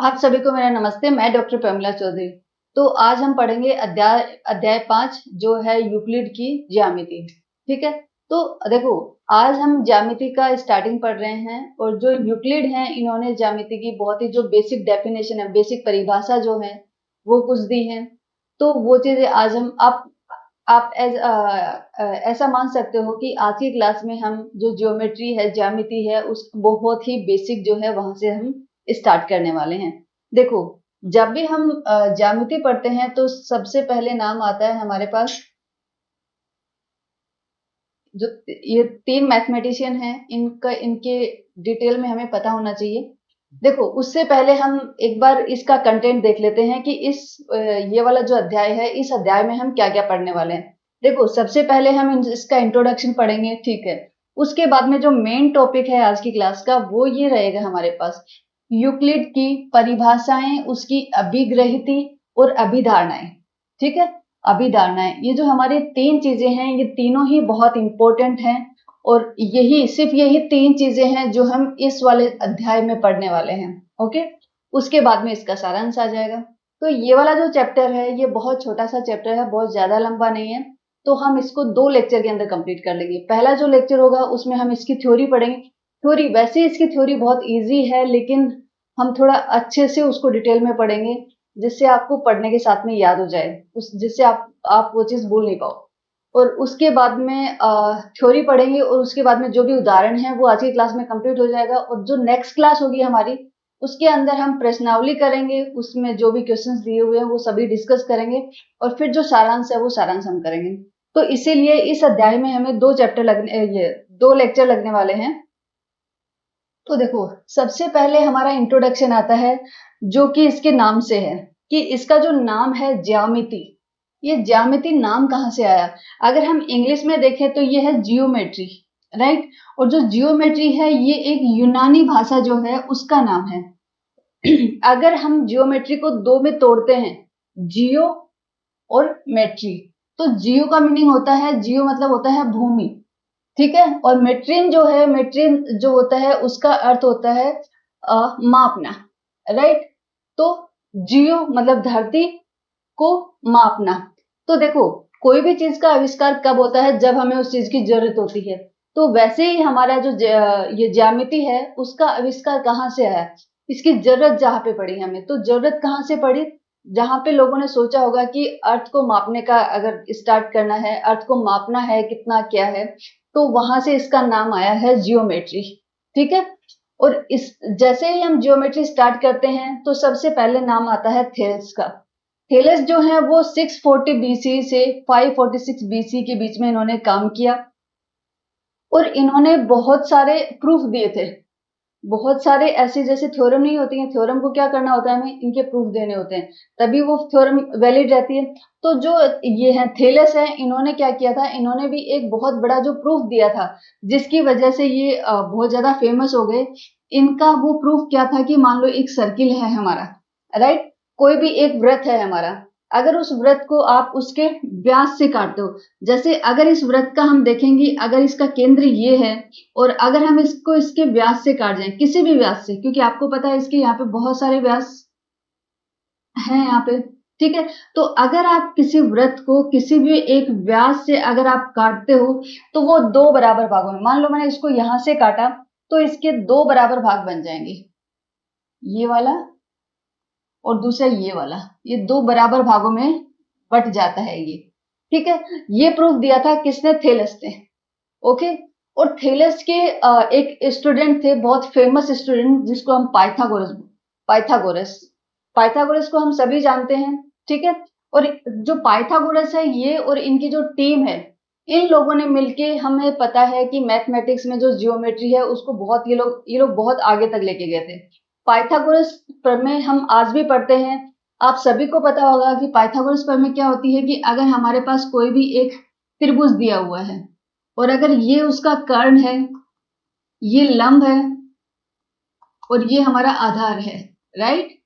आप सभी को मेरा नमस्ते। मैं डॉक्टर प्रमिला चौधरी। तो आज हम पढ़ेंगे अध्याय अध्याय 5 जो है यूक्लिड की ज्यामिति। ठीक है। तो देखो, आज हम ज्यामिति का स्टार्टिंग पढ़ रहे हैं और जो यूक्लिड हैं इन्होंने ज्यामिति की बहुत ही जो बेसिक डेफिनेशन है, बेसिक परिभाषा जो है वो कुछ दी है। तो वो चीजें आज हम आप ऐसा मान सकते हो कि आज की क्लास में हम जो ज्योमेट्री है, ज्यामिति है, उस बहुत ही बेसिक जो है वहां से हम स्टार्ट करने वाले हैं। देखो, जब भी हम ज्यामिति पढ़ते हैं तो सबसे पहले नाम आता है हमारे पास जो ये तीन मैथमेटिशियन हैं, इनके डिटेल में हमें पता होना चाहिए। देखो, उससे पहले हम एक बार इसका कंटेंट देख लेते हैं कि ये वाला जो अध्याय है, इस अध्याय में हम क्या क्या पढ़ने वाले हैं। देखो, सबसे पहले हम इसका इंट्रोडक्शन पढ़ेंगे, ठीक है। उसके बाद में जो मेन टॉपिक है आज की क्लास का वो ये रहेगा हमारे पास, यूक्लिड की परिभाषाएं, उसकी अभिग्रहिति और अभिधारणाएं। ठीक है। अभिधारणाएं, ये जो हमारी तीन चीजें हैं, ये तीनों ही बहुत इंपॉर्टेंट हैं और सिर्फ यही तीन चीजें हैं जो हम इस वाले अध्याय में पढ़ने वाले हैं। ओके। उसके बाद में इसका सारांश आ जाएगा। तो ये वाला जो चैप्टर है ये बहुत छोटा सा चैप्टर है, बहुत ज्यादा लंबा नहीं है। तो हम इसको 2 लेक्चर के अंदर कंप्लीट कर लेंगे। पहला जो लेक्चर होगा उसमें हम इसकी थ्योरी पढ़ेंगे। थ्योरी, वैसे इसकी थ्योरी बहुत इजी है, लेकिन हम थोड़ा अच्छे से उसको डिटेल में पढ़ेंगे जिससे आपको पढ़ने के साथ में याद हो जाए, जिससे आप वो चीज भूल नहीं पाओ। और उसके बाद में थ्योरी पढ़ेंगे और उसके बाद में जो भी उदाहरण है वो आज की क्लास में कंप्लीट हो जाएगा। और जो नेक्स्ट क्लास होगी हमारी, उसके अंदर हम प्रश्नावली करेंगे, उसमें जो भी क्वेश्चंस दिए हुए हैं वो सभी डिस्कस करेंगे और फिर जो सारांश है वो सारांश हम करेंगे। तो इसीलिए इस अध्याय में हमें 2 लेक्चर लगने वाले हैं। तो देखो, सबसे पहले हमारा इंट्रोडक्शन आता है जो कि इसके नाम से है, कि इसका जो नाम है ज्यामिति। ये ज्यामिति नाम कहाँ से आया? अगर हम इंग्लिश में देखें तो ये है जियोमेट्री, राइट। और जो जियोमेट्री है ये एक यूनानी भाषा जो है उसका नाम है। अगर हम जियोमेट्री को 2 में तोड़ते हैं, जियो और मेट्री, तो जियो का मीनिंग होता है, जियो मतलब होता है भूमि, ठीक है। और मेट्रिन जो होता है उसका अर्थ होता है मापना, राइट। तो जियो मतलब धरती को मापना। तो देखो, कोई भी चीज का आविष्कार कब होता है? जब हमें उस चीज की जरूरत होती है। तो वैसे ही हमारा जो ये ज्यामिति है उसका आविष्कार कहाँ से आया? इसकी जरूरत जहां पे पड़ी हमें, तो जरूरत कहाँ से पड़ी? जहां पे लोगों ने सोचा होगा कि अर्थ को मापने का अगर स्टार्ट करना है, अर्थ को मापना है कितना क्या है, तो वहां से इसका नाम आया है जियोमेट्री। ठीक है। और इस जैसे ही हम जियोमेट्री स्टार्ट करते हैं तो सबसे पहले नाम आता है थेल्स का। थेलेस जो है वो 640 बीसी से 546 बीसी के बीच में इन्होंने काम किया और इन्होंने बहुत सारे प्रूफ दिए थे। बहुत सारे ऐसे, जैसे थ्योरम नहीं होती है, थ्योरम को क्या करना होता है, हमें इनके प्रूफ देने होते हैं तभी वो थ्योरम वैलिड रहती है। तो जो ये है थेलेस है, इन्होंने क्या किया था, इन्होंने भी एक बहुत बड़ा जो प्रूफ दिया था जिसकी वजह से ये बहुत ज्यादा फेमस हो गए। इनका वो प्रूफ क्या था कि मान लो एक सर्किल है हमारा, राइट। कोई भी एक वृत्त है हमारा, अगर उस वृत्त को आप उसके व्यास से काटते हो, जैसे अगर इस वृत्त का हम देखेंगे, अगर इसका केंद्र ये है और अगर हम इसको इसके व्यास से काट जाएं, किसी भी व्यास से, क्योंकि आपको पता है इसके यहाँ पे बहुत सारे व्यास हैं यहाँ पे, ठीक है। तो अगर आप किसी वृत्त को किसी भी एक व्यास से अगर आप काटते हो तो वो 2 बराबर भागों में, मान लो मैंने इसको यहां से काटा तो इसके 2 बराबर भाग बन जाएंगे, ये वाला और दूसरा ये वाला, ये 2 बराबर भागों में बट जाता है ये, ठीक है। ये प्रूफ दिया था किसने? थेलेस ने। ओके। और थेलेस के एक स्टूडेंट थे, बहुत फेमस स्टूडेंट, जिसको हम पाइथागोरस पाइथागोरस को हम सभी जानते हैं, ठीक है। और जो पाइथागोरस है ये और इनकी जो टीम है, इन लोगों ने मिलके, हमें पता है कि मैथमेटिक्स में जो जियोमेट्री है उसको बहुत ये लोग बहुत आगे तक लेके गए थे। पाइथागोरस प्रमेय हम आज भी पढ़ते हैं। आप सभी को पता होगा कि पाइथागोरस प्रमेय क्या होती है, कि अगर हमारे पास कोई भी एक त्रिभुज दिया हुआ है और अगर ये उसका कर्ण है, ये लंब है और ये हमारा आधार है, राइट।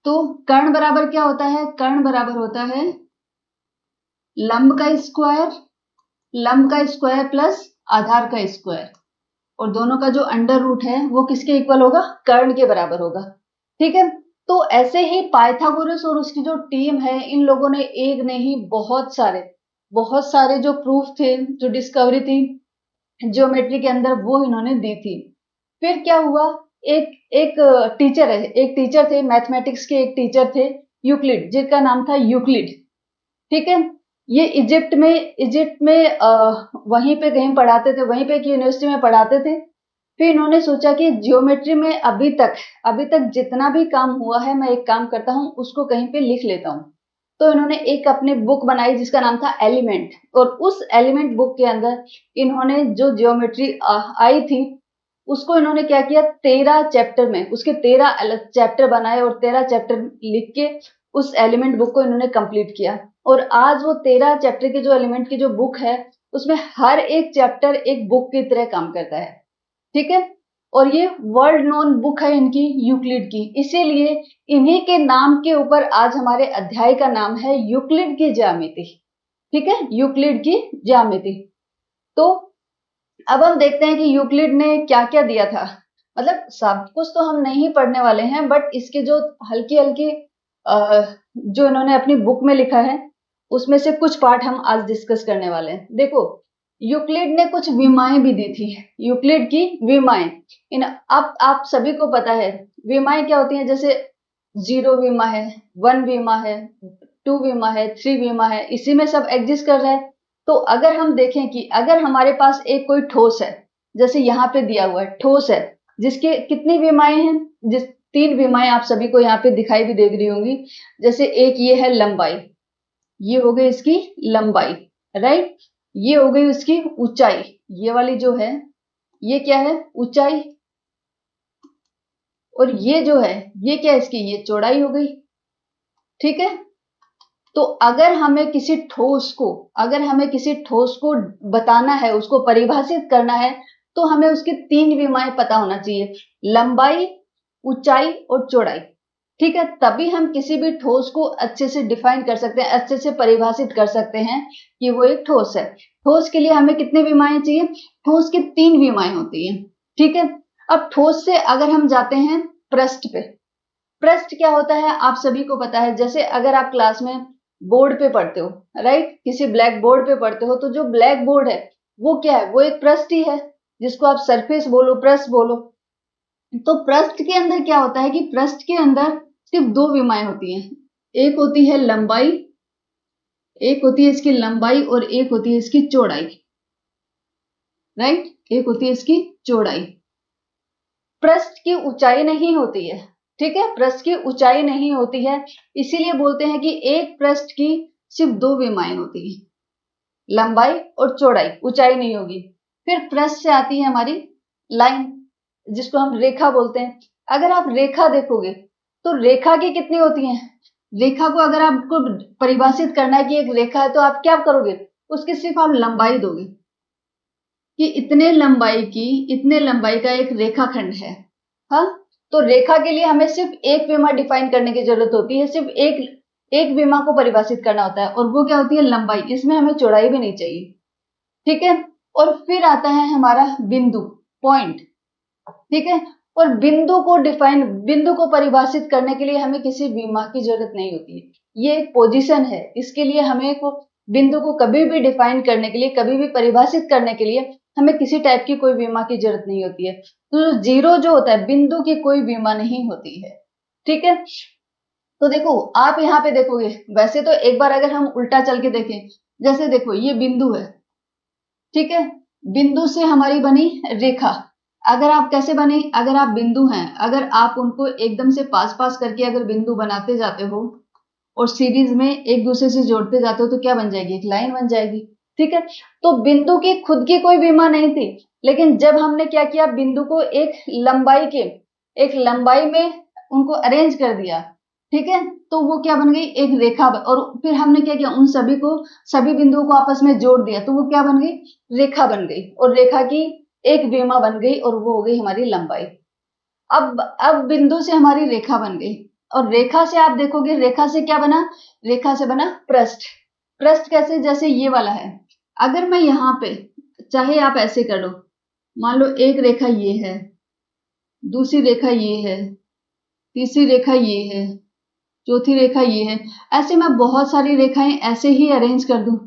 तो कर्ण बराबर क्या होता है? कर्ण बराबर होता है लंब का स्क्वायर प्लस आधार का स्क्वायर, और दोनों का जो अंडर रूट है वो किसके इक्वल होगा? कर्ण के बराबर होगा। ठीक है। तो ऐसे ही पाइथागोरस और उसकी जो टीम है, इन लोगों ने एक नहीं बहुत सारे जो प्रूफ थे, जो डिस्कवरी थी ज्योमेट्री के अंदर, वो इन्होंने दी थी। फिर क्या हुआ, एक एक टीचर थे मैथमेटिक्स के, एक टीचर थे यूक्लिड, जिनका नाम था यूक्लिड। ठीक है। ये इजिप्ट में वहीं पे कहीं पढ़ाते थे, वहीं पे एक यूनिवर्सिटी में पढ़ाते थे। फिर इन्होंने सोचा कि ज्योमेट्री में अभी तक जितना भी काम हुआ है, मैं एक काम करता हूँ, उसको कहीं पे लिख लेता हूँ। तो इन्होंने एक अपनी बुक बनाई जिसका नाम था एलिमेंट, और उस एलिमेंट बुक के अंदर इन्होंने जो ज्योमेट्री आई थी, उसको इन्होंने क्या किया, 13 चैप्टर में उसके 13 अलग चैप्टर बनाए और 13 चैप्टर लिख के उस एलिमेंट बुक को इन्होंने कंप्लीट किया। और आज वो 13 चैप्टर की जो एलिमेंट की जो बुक है, उसमें हर एक चैप्टर एक बुक की तरह काम करता है। ठीक है। और ये वर्ल्ड नोन बुक है इनकी, यूक्लिड की। इसीलिए इन्हीं के नाम के ऊपर आज हमारे अध्याय का नाम है यूक्लिड की ज्यामिति। ठीक है, यूक्लिड की ज्यामिति। तो अब हम देखते हैं कि यूक्लिड ने क्या क्या दिया था। मतलब सब कुछ तो हम नहीं पढ़ने वाले हैं, बट इसके जो हल्की हल्की जो इन्होंने अपनी बुक में लिखा है, उसमें से कुछ पार्ट हम आज डिस्कस करने वाले हैं। देखो, यूक्लिड ने कुछ विमाएं भी दी थी, यूक्लिड की विमाएं। इन अब आप सभी को पता है विमाएं क्या होती हैं। जैसे 0 विमा है, 1 विमा है, 2 विमा है, 3 विमा है, इसी में सब एग्जिस्ट कर रहा है। तो अगर हम देखें कि अगर हमारे पास एक कोई ठोस है, जैसे यहाँ पे दिया हुआ है ठोस है, जिसके कितनी विमाएं हैं, जिस 3 विमाएं आप सभी को यहाँ पे दिखाई भी दे रही होंगी। जैसे एक ये है लंबाई, ये हो गई इसकी लंबाई, राइट। ये हो गई उसकी ऊंचाई, ये वाली जो है ये क्या है, ऊंचाई। और ये जो है ये क्या है इसकी, ये चौड़ाई हो गई। ठीक है। तो अगर हमें किसी ठोस को बताना है, उसको परिभाषित करना है, तो हमें उसकी 3 विमाएं पता होना चाहिए, लंबाई, ऊंचाई और चौड़ाई। ठीक है, तभी हम किसी भी ठोस को अच्छे से डिफाइन कर सकते हैं, अच्छे से परिभाषित कर सकते हैं कि वो एक ठोस है। ठोस के लिए हमें कितनी विमाएं चाहिए, ठोस की 3 विमाएं होती हैं। ठीक है। अब ठोस से अगर हम जाते हैं पृष्ठ पे, पृष्ठ क्या होता है आप सभी को पता है। जैसे अगर आप क्लास में बोर्ड पे पढ़ते हो, राइट, किसी ब्लैक बोर्ड पे पढ़ते हो, तो जो ब्लैक बोर्ड है वो क्या है, वो एक पृष्ठ ही है, जिसको आप सरफेस बोलो, पृष्ठ बोलो। तो पृष्ठ के अंदर क्या होता है कि पृष्ठ के अंदर सिर्फ 2 विमाएं होती हैं, एक होती है लंबाई, एक होती है इसकी लंबाई और एक होती है इसकी चौड़ाई, राइट, एक होती है इसकी चौड़ाई। पृष्ठ की ऊंचाई नहीं होती है। ठीक है, पृष्ठ की ऊंचाई नहीं होती है, इसीलिए बोलते हैं कि एक पृष्ठ की सिर्फ 2 विमाएं होती हैं, लंबाई और चौड़ाई, ऊंचाई नहीं होगी। फिर पृष्ठ से आती है हमारी लाइन, जिसको हम रेखा बोलते हैं। अगर आप रेखा देखोगे तो रेखा की कितनी होती है, रेखा को अगर आपको परिभाषित करना है कि एक रेखा है, तो आप क्या करोगे, उसकी सिर्फ आप लंबाई दोगे कि इतने लंबाई का एक रेखाखंड है। हाँ, तो रेखा के लिए हमें सिर्फ एक विमा डिफाइन करने की जरूरत होती है, सिर्फ एक विमा को परिभाषित करना होता है, और वो क्या होती है, लंबाई। इसमें हमें चौड़ाई भी नहीं चाहिए। ठीक है। और फिर आता है हमारा बिंदु, पॉइंट। ठीक है। और बिंदु को परिभाषित करने के लिए हमें किसी विमा की जरूरत नहीं होती है, ये एक पोजीशन है। इसके लिए हमें को बिंदु को कभी भी डिफाइन करने के लिए, कभी भी परिभाषित करने के लिए हमें किसी टाइप की कोई विमा की जरूरत नहीं होती है। तो जीरो जो होता है, बिंदु की कोई विमा नहीं होती है। ठीक है। तो देखो, आप यहाँ पे देखोगे, वैसे तो एक बार अगर हम उल्टा चल के देखें, जैसे देखो ये बिंदु है, ठीक है, बिंदु से हमारी बनी रेखा। अगर आप कैसे बने, अगर आप बिंदु हैं, अगर आप उनको एकदम से पास पास करके अगर बिंदु बनाते जाते हो और सीरीज में एक दूसरे से जोड़ते जाते हो, तो क्या बन जाएगी, एक लाइन बन जाएगी। ठीक है। तो बिंदु की खुद की कोई विमा नहीं थी, लेकिन जब हमने क्या किया, बिंदु को एक लंबाई में उनको अरेंज कर दिया, ठीक है, तो वो क्या बन गई, एक रेखा और फिर हमने क्या किया, उन सभी बिंदुओं को आपस में जोड़ दिया, तो वो क्या बन गई, रेखा बन गई। और रेखा की एक विमा बन गई, और वो हो गई हमारी लंबाई। अब बिंदु से हमारी रेखा बन गई, और रेखा से आप देखोगे, रेखा से क्या बना, रेखा से बना पृष्ठ। पृष्ठ कैसे, जैसे ये वाला है, अगर मैं यहाँ पे, चाहे आप ऐसे कर लो, मान लो एक रेखा ये है, दूसरी रेखा ये है, तीसरी रेखा ये है, चौथी रेखा ये है। ऐसे मैं बहुत सारी रेखाएं ऐसे ही अरेंज कर दूं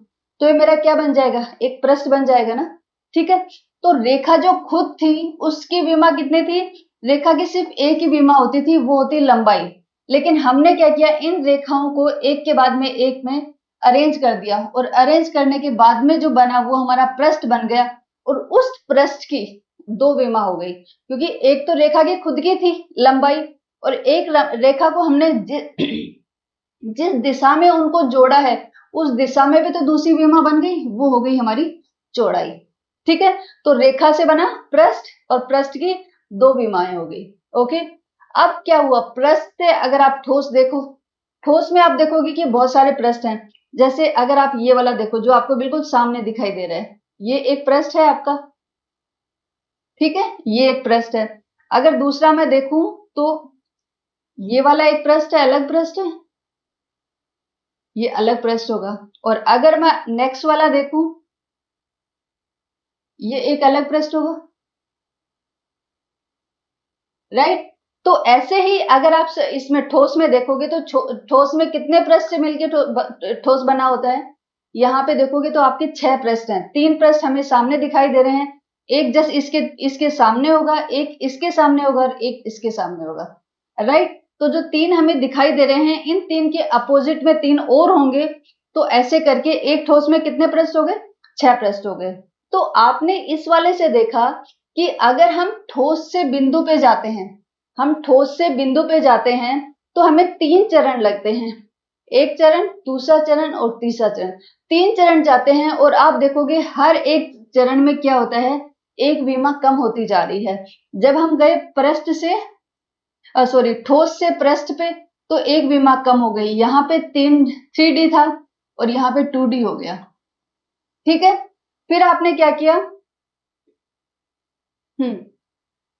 तो ये मेरा क्या बन जाएगा, एक पृष्ठ बन जाएगा ना। ठीक है, तो रेखा जो खुद थी उसकी विमा कितनी थी, रेखा की सिर्फ एक ही विमा होती थी, वो होती लंबाई। लेकिन हमने क्या किया, इन रेखाओं को एक के बाद में एक में अरेंज कर दिया, और अरेंज करने के बाद में जो बना वो हमारा पृष्ठ बन गया। और उस पृष्ठ की दो विमा हो गई, क्योंकि एक तो रेखा की खुद की थी लंबाई, और एक रेखा को हमने जिस दिशा में उनको जोड़ा है उस दिशा में भी तो दूसरी विमा बन गई, वो हो गई हमारी चौड़ाई। ठीक है, तो रेखा से बना पृष्ठ और पृष्ठ की दो विमाएं हो गई। ओके, अब क्या हुआ, पृष्ठ से अगर आप ठोस देखो, ठोस में आप देखोगे कि बहुत सारे पृष्ठ हैं। जैसे अगर आप ये वाला देखो जो आपको बिल्कुल सामने दिखाई दे रहा है, ये एक पृष्ठ है आपका। ठीक है, ये एक पृष्ठ है। अगर दूसरा मैं देखूं तो ये वाला एक पृष्ठ है, अलग पृष्ठ है, ये अलग पृष्ठ होगा। और अगर मैं नेक्स्ट वाला देखूं, ये एक अलग पृष्ठ होगा, राइट। तो ऐसे ही अगर आप इसमें ठोस में देखोगे तो ठोस में कितने पृष्ठ से मिलकर ठोस बना होता है, यहाँ पे देखोगे तो आपके 6 पृष्ठ हैं। 3 पृष्ठ हमें सामने दिखाई दे रहे हैं, एक जस्ट इसके सामने होगा, एक इसके सामने होगा और एक इसके सामने होगा, राइट। तो जो 3 हमें दिखाई दे रहे हैं, इन 3 के अपोजिट में 3 और होंगे। तो ऐसे करके एक ठोस में कितने पृष्ठ हो गए, 6 पृष्ठ हो गए। तो आपने इस वाले से देखा कि अगर हम ठोस से बिंदु पे जाते हैं, हम ठोस से बिंदु पे जाते हैं तो हमें 3 चरण लगते हैं, एक चरण, दूसरा चरण और तीसरा चरण। 3 चरण जाते हैं और आप देखोगे हर एक चरण में क्या होता है, एक विमा कम होती जा रही है। जब हम गए पृष्ठ से ठोस से पृष्ठ पे तो एक विमा कम हो गई, यहाँ पे 3D था और यहाँ पे 2D हो गया। ठीक है, फिर आपने क्या किया,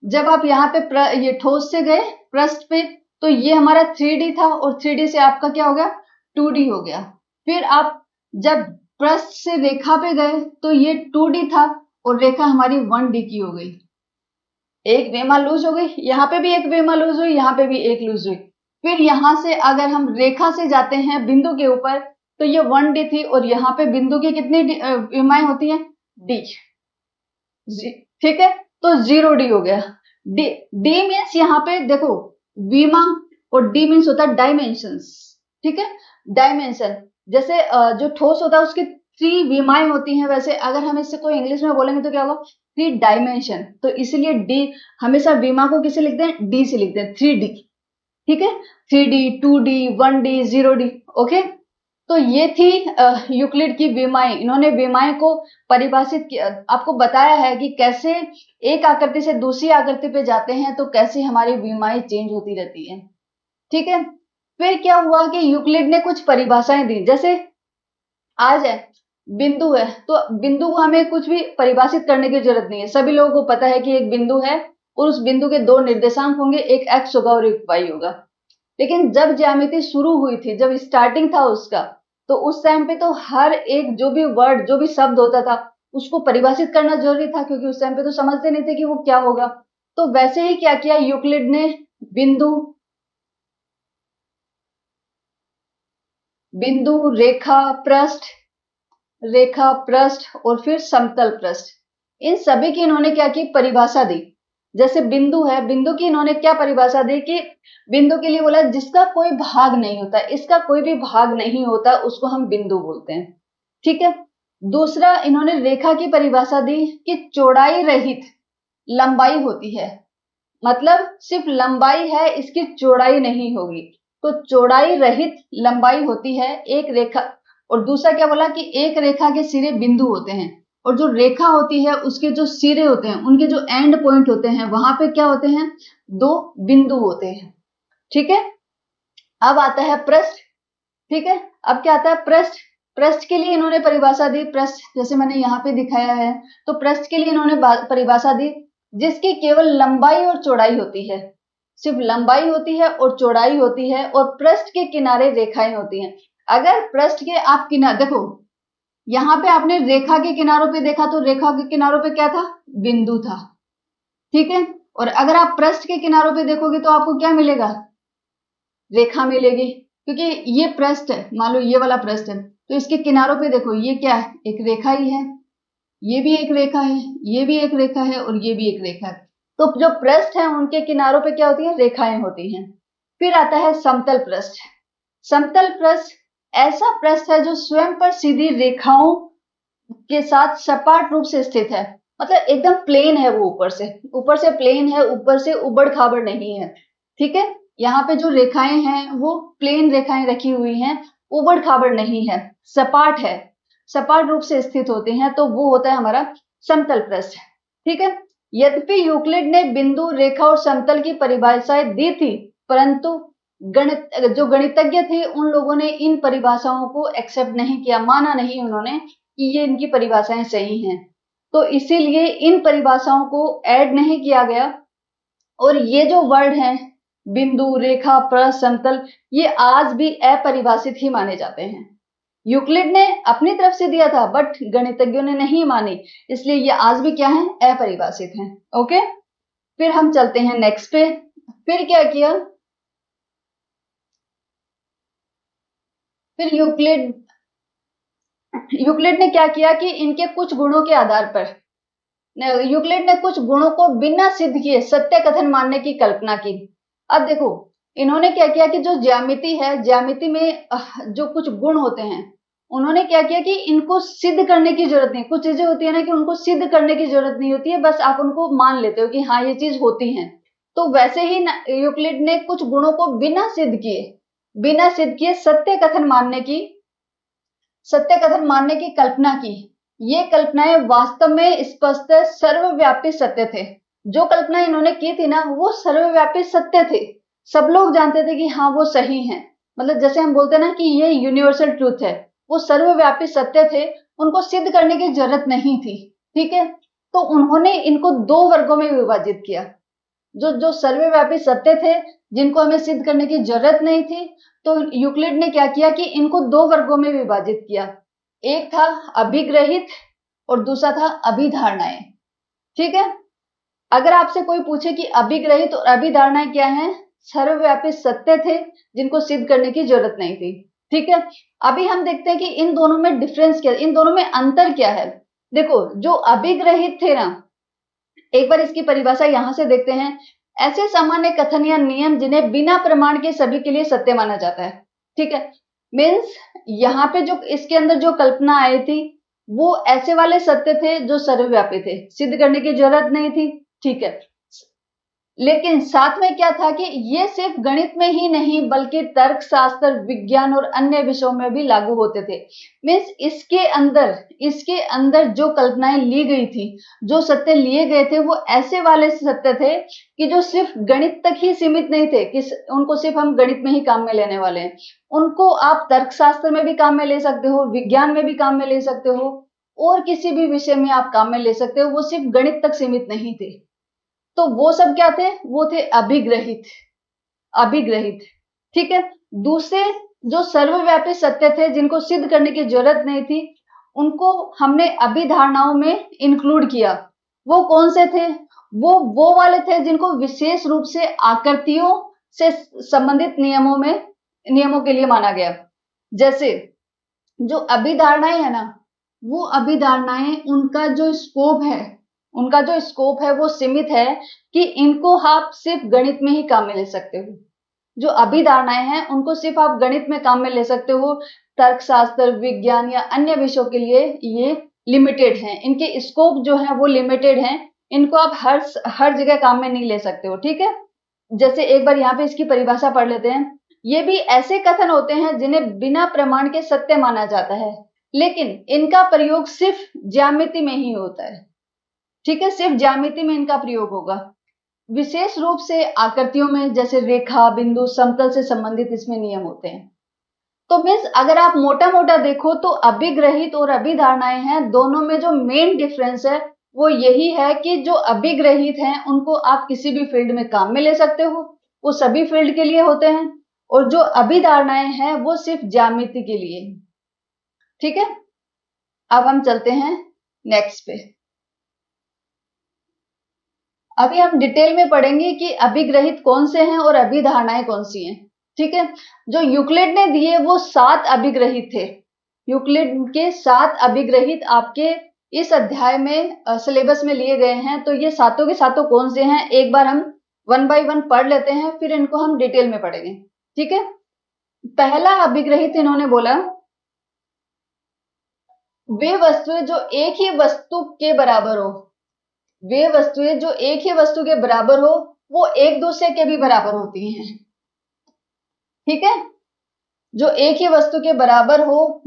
जब आप यहाँ पे ये ठोस से गए पृष्ठ पे तो ये हमारा 3D था और 3D से आपका क्या हो गया, 2D हो गया। फिर आप जब पृष्ठ से रेखा पे गए तो ये 2D था और रेखा हमारी 1D की हो गई। एक वेमा लूज हो गई, यहाँ पे भी एक वेमा लूज हुई, यहाँ पे भी एक लूज हुई। फिर यहाँ से अगर हम रेखा से जाते हैं बिंदु के ऊपर तो ये 1D थी और यहाँ पे बिंदु की कितनी विमाएं होती हैं, D। ठीक है, तो 0D हो गया। D मीन्स यहाँ पे देखो विमा, और D मीन्स होता है डायमेंशंस। ठीक है, डायमेंशन, जैसे जो ठोस होता है उसकी 3 विमाएं होती हैं, वैसे अगर हम इससे कोई इंग्लिश में बोलेंगे तो क्या होगा, 3 डायमेंशन। तो इसीलिए D हमेशा विमा को किसे लिखते हैं, D से लिखते हैं, 3D। ठीक है, 3D, 2D, 1D, 0D। Okay, तो ये थी यूक्लिड की विमाएं। इन्होंने विमाएं को परिभाषित किया, आपको बताया है कि कैसे एक आकृति से दूसरी आकृति पे जाते हैं तो कैसे हमारी विमाएं चेंज होती रहती हैं। ठीक है, फिर क्या हुआ कि यूक्लिड ने कुछ परिभाषाएं दी। जैसे आज है बिंदु है, तो बिंदु को हमें कुछ भी परिभाषित करने की जरूरत नहीं है, सभी लोगों को पता है कि एक बिंदु है और उस बिंदु के 2 निर्देशांक होंगे, एक x होगा और एक y होगा। लेकिन जब ज्यामिति शुरू हुई थी, जब स्टार्टिंग था उसका, तो उस टाइम पे तो हर एक जो भी वर्ड, जो भी शब्द होता था उसको परिभाषित करना जरूरी था, क्योंकि उस टाइम पे तो समझते नहीं थे कि वो क्या होगा। तो वैसे ही क्या किया यूक्लिड ने, बिंदु, रेखा, पृष्ठ और फिर समतल पृष्ठ, इन सभी की इन्होंने क्या की, परिभाषा दी। जैसे बिंदु है, बिंदु की इन्होंने क्या परिभाषा दी कि बिंदु के लिए बोला जिसका कोई भाग नहीं होता, इसका कोई भी भाग नहीं होता उसको हम बिंदु बोलते हैं। ठीक है, दूसरा इन्होंने रेखा की परिभाषा दी कि चौड़ाई रहित लंबाई होती है, मतलब सिर्फ लंबाई है, इसकी चौड़ाई नहीं होगी, तो चौड़ाई रहित लंबाई होती है एक रेखा। और दूसरा क्या बोला कि एक रेखा के सिरे बिंदु होते हैं, और जो रेखा होती है उसके जो सिरे होते हैं, उनके जो एंड पॉइंट होते हैं, वहां पे क्या होते हैं, 2 बिंदु होते हैं। ठीक है, अब आता है पृष्ठ। ठीक है, अब क्या आता है पृष्ठ। पृष्ठ के लिए इन्होंने परिभाषा दी, पृष्ठ जैसे मैंने यहाँ पे दिखाया है, तो पृष्ठ के लिए इन्होंने परिभाषा दी जिसकी केवल लंबाई और चौड़ाई होती है, सिर्फ लंबाई होती है और चौड़ाई होती है, और पृष्ठ के किनारे रेखाएं होती हैं। अगर पृष्ठ के आप किनारे देखो, यहाँ पे आपने रेखा के किनारों पे देखा तो रेखा के किनारों पे क्या था, बिंदु था। ठीक है, और अगर आप पृष्ठ के किनारों पे देखोगे तो आपको क्या मिलेगा, रेखा मिलेगी, क्योंकि ये पृष्ठ है, मान लो ये वाला पृष्ठ है, तो इसके किनारों पे देखो ये क्या है, एक रेखा ही है, ये भी एक रेखा है, ये भी एक रेखा है और ये भी एक रेखा है। तो जो पृष्ठ है उनके किनारों पे क्या होती है, रेखाएं होती हैं। फिर आता है समतल पृष्ठ। समतल पृष्ठ ऐसा पृष्ठ है जो स्वयं पर सीधी रेखाओं के साथ सपाट रूप से स्थित है, मतलब एकदम प्लेन है, वो ऊपर से प्लेन है, ऊपर से उबड़ खाबड़ नहीं है। ठीक है, यहाँ पे जो रेखाएं हैं वो प्लेन रेखाएं रखी हुई हैं, उबड़ खाबड़ नहीं है, सपाट है, सपाट रूप से स्थित होते हैं, तो वो होता है हमारा समतल पृष्ठ। ठीक है, यद्यपि यूक्लिड ने बिंदु, रेखा और समतल की परिभाषाएं दी थी, परंतु जो गणितज्ञ थे उन लोगों ने इन परिभाषाओं को एक्सेप्ट नहीं किया, माना नहीं उन्होंने कि ये इनकी परिभाषाएं सही हैं, तो इसीलिए इन परिभाषाओं को ऐड नहीं किया गया। और ये जो वर्ड हैं बिंदु, रेखा, पृष्ठ, समतल, ये आज भी अपरिभाषित ही माने जाते हैं। यूक्लिड ने अपनी तरफ से दिया था बट गणितज्ञों ने नहीं मानी, इसलिए ये आज भी क्या है, अपरिभाषित हैं। ओके, फिर हम चलते हैं नेक्स्ट पे। फिर क्या किया, फिर यूक्लिड ने क्या किया कि इनके कुछ गुणों के आधार पर यूक्लिड ने कुछ गुणों को बिना सिद्ध किए सत्य कथन मानने की कल्पना की। अब देखो इन्होंने क्या किया कि जो ज्यामिति है, ज्यामिति में जो कुछ गुण होते हैं, उन्होंने क्या किया कि इनको सिद्ध करने की जरूरत नहीं, कुछ चीजें होती है ना कि उनको सिद्ध करने की जरूरत नहीं होती है, बस आप उनको मान लेते हो कि हाँ ये चीज होती है। तो वैसे ही यूक्लिड ने कुछ गुणों को बिना सिद्ध किए सत्य कथन मानने की कल्पना की। ये कल्पनाएं वास्तव में स्पष्ट सर्वव्यापी सत्य थे। जो कल्पना इन्होंने की थी ना, वो सर्वव्यापी सत्य थे, सब लोग जानते थे कि हाँ वो सही है, मतलब जैसे हम बोलते हैं ना कि ये यूनिवर्सल ट्रूथ है, वो सर्वव्यापी सत्य थे, उनको सिद्ध करने की जरूरत नहीं थी। ठीक है, तो उन्होंने इनको दो वर्गों में विभाजित किया, जो जो सर्वव्यापी सत्य थे जिनको हमें सिद्ध करने की जरूरत नहीं थी, तो यूक्लिड ने क्या किया कि इनको दो वर्गों में विभाजित किया। एक था अभिग्रहित और दूसरा था अभिधारणाएं। ठीक है, अगर आपसे कोई पूछे कि अभिग्रहित और अभिधारणाएं क्या हैं, सर्वव्यापी सत्य थे जिनको सिद्ध करने की जरूरत नहीं थी। ठीक है, अभी हम देखते हैं कि इन दोनों में डिफरेंस क्या है, इन दोनों में अंतर क्या है। देखो जो अभिग्रहित थे ना, एक बार इसकी परिभाषा यहां से देखते हैं, ऐसे सामान्य कथन या नियम जिन्हें बिना प्रमाण के सभी के लिए सत्य माना जाता है। ठीक है, मीन्स यहाँ पे जो इसके अंदर जो कल्पना आई थी वो ऐसे वाले सत्य थे जो सर्वव्यापी थे, सिद्ध करने की जरूरत नहीं थी। ठीक है, लेकिन साथ में क्या था कि ये सिर्फ गणित में ही नहीं बल्कि तर्क शास्त्र, विज्ञान और अन्य विषयों में भी लागू होते थे। मीन्स इसके अंदर जो कल्पनाएं ली गई थी, जो सत्य लिए गए थे, वो ऐसे वाले सत्य थे कि जो सिर्फ गणित तक ही सीमित नहीं थे कि उनको सिर्फ हम गणित में ही काम में लेने वाले हैं, उनको आप तर्क शास्त्र में भी काम में ले सकते हो, विज्ञान में भी काम में ले सकते हो, और किसी भी विषय में आप काम में ले सकते हो, वो सिर्फ गणित तक सीमित नहीं थे। तो वो सब क्या थे, वो थे अभिग्रहित। ठीक है, दूसरे जो सर्वव्यापी सत्य थे जिनको सिद्ध करने की जरूरत नहीं थी, उनको हमने अभिधारणाओं में इंक्लूड किया। वो कौन से थे, वो वाले थे जिनको विशेष रूप से आकृतियों से संबंधित नियमों के लिए माना गया। जैसे जो अभिधारणाएं है ना, वो अभिधारणाएं उनका जो स्कोप है वो सीमित है कि इनको आप सिर्फ गणित में ही काम में ले सकते हो। जो अभिधारणाएं हैं उनको सिर्फ आप गणित में काम में ले सकते हो, तर्कशास्त्र, विज्ञान या अन्य विषयों के लिए ये लिमिटेड हैं, इनके स्कोप जो है वो लिमिटेड हैं, इनको आप हर जगह काम में नहीं ले सकते हो। ठीक है, जैसे एक बार यहाँ पे इसकी परिभाषा पढ़ लेते हैं। ये भी ऐसे कथन होते हैं जिन्हें बिना प्रमाण के सत्य माना जाता है, लेकिन इनका प्रयोग सिर्फ ज्यामिति में ही होता है। ठीक है, सिर्फ ज्यामिति में इनका प्रयोग होगा, विशेष रूप से आकृतियों में, जैसे रेखा, बिंदु, समतल से संबंधित इसमें नियम होते हैं। तो मीन्स अगर आप मोटा मोटा देखो तो अभिग्रहित और अभिधारणाएं हैं, दोनों में जो मेन डिफरेंस है वो यही है कि जो अभिग्रहित हैं उनको आप किसी भी फील्ड में काम में ले सकते हो, वो सभी फील्ड के लिए होते हैं, और जो अभिधारणाएं हैं वो सिर्फ ज्यामिति के लिए। ठीक है, अब हम चलते हैं नेक्स्ट पे। अभी हम डिटेल में पढ़ेंगे कि अभिग्रहित कौन से हैं और अभिधारणाएं कौन सी हैं। ठीक है। जो यूक्लिड ने दिए वो 7 अभिग्रहित थे। यूक्लिड के 7 अभिग्रहित आपके इस अध्याय में सिलेबस में लिए गए हैं। तो ये सातों के सातों कौन से हैं, एक बार हम 1 बाय 1 पढ़ लेते हैं, फिर इनको हम डिटेल में पढ़ेंगे। ठीक है। पहला अभिग्रहित इन्होंने बोला, वे वस्तुएं जो एक ही वस्तु के बराबर हो, वे वस्तुएं जो एक ही वस्तु के बराबर हो वो एक दूसरे के भी बराबर होती हैं। ठीक है। जो एक ही वस्तु के बराबर हो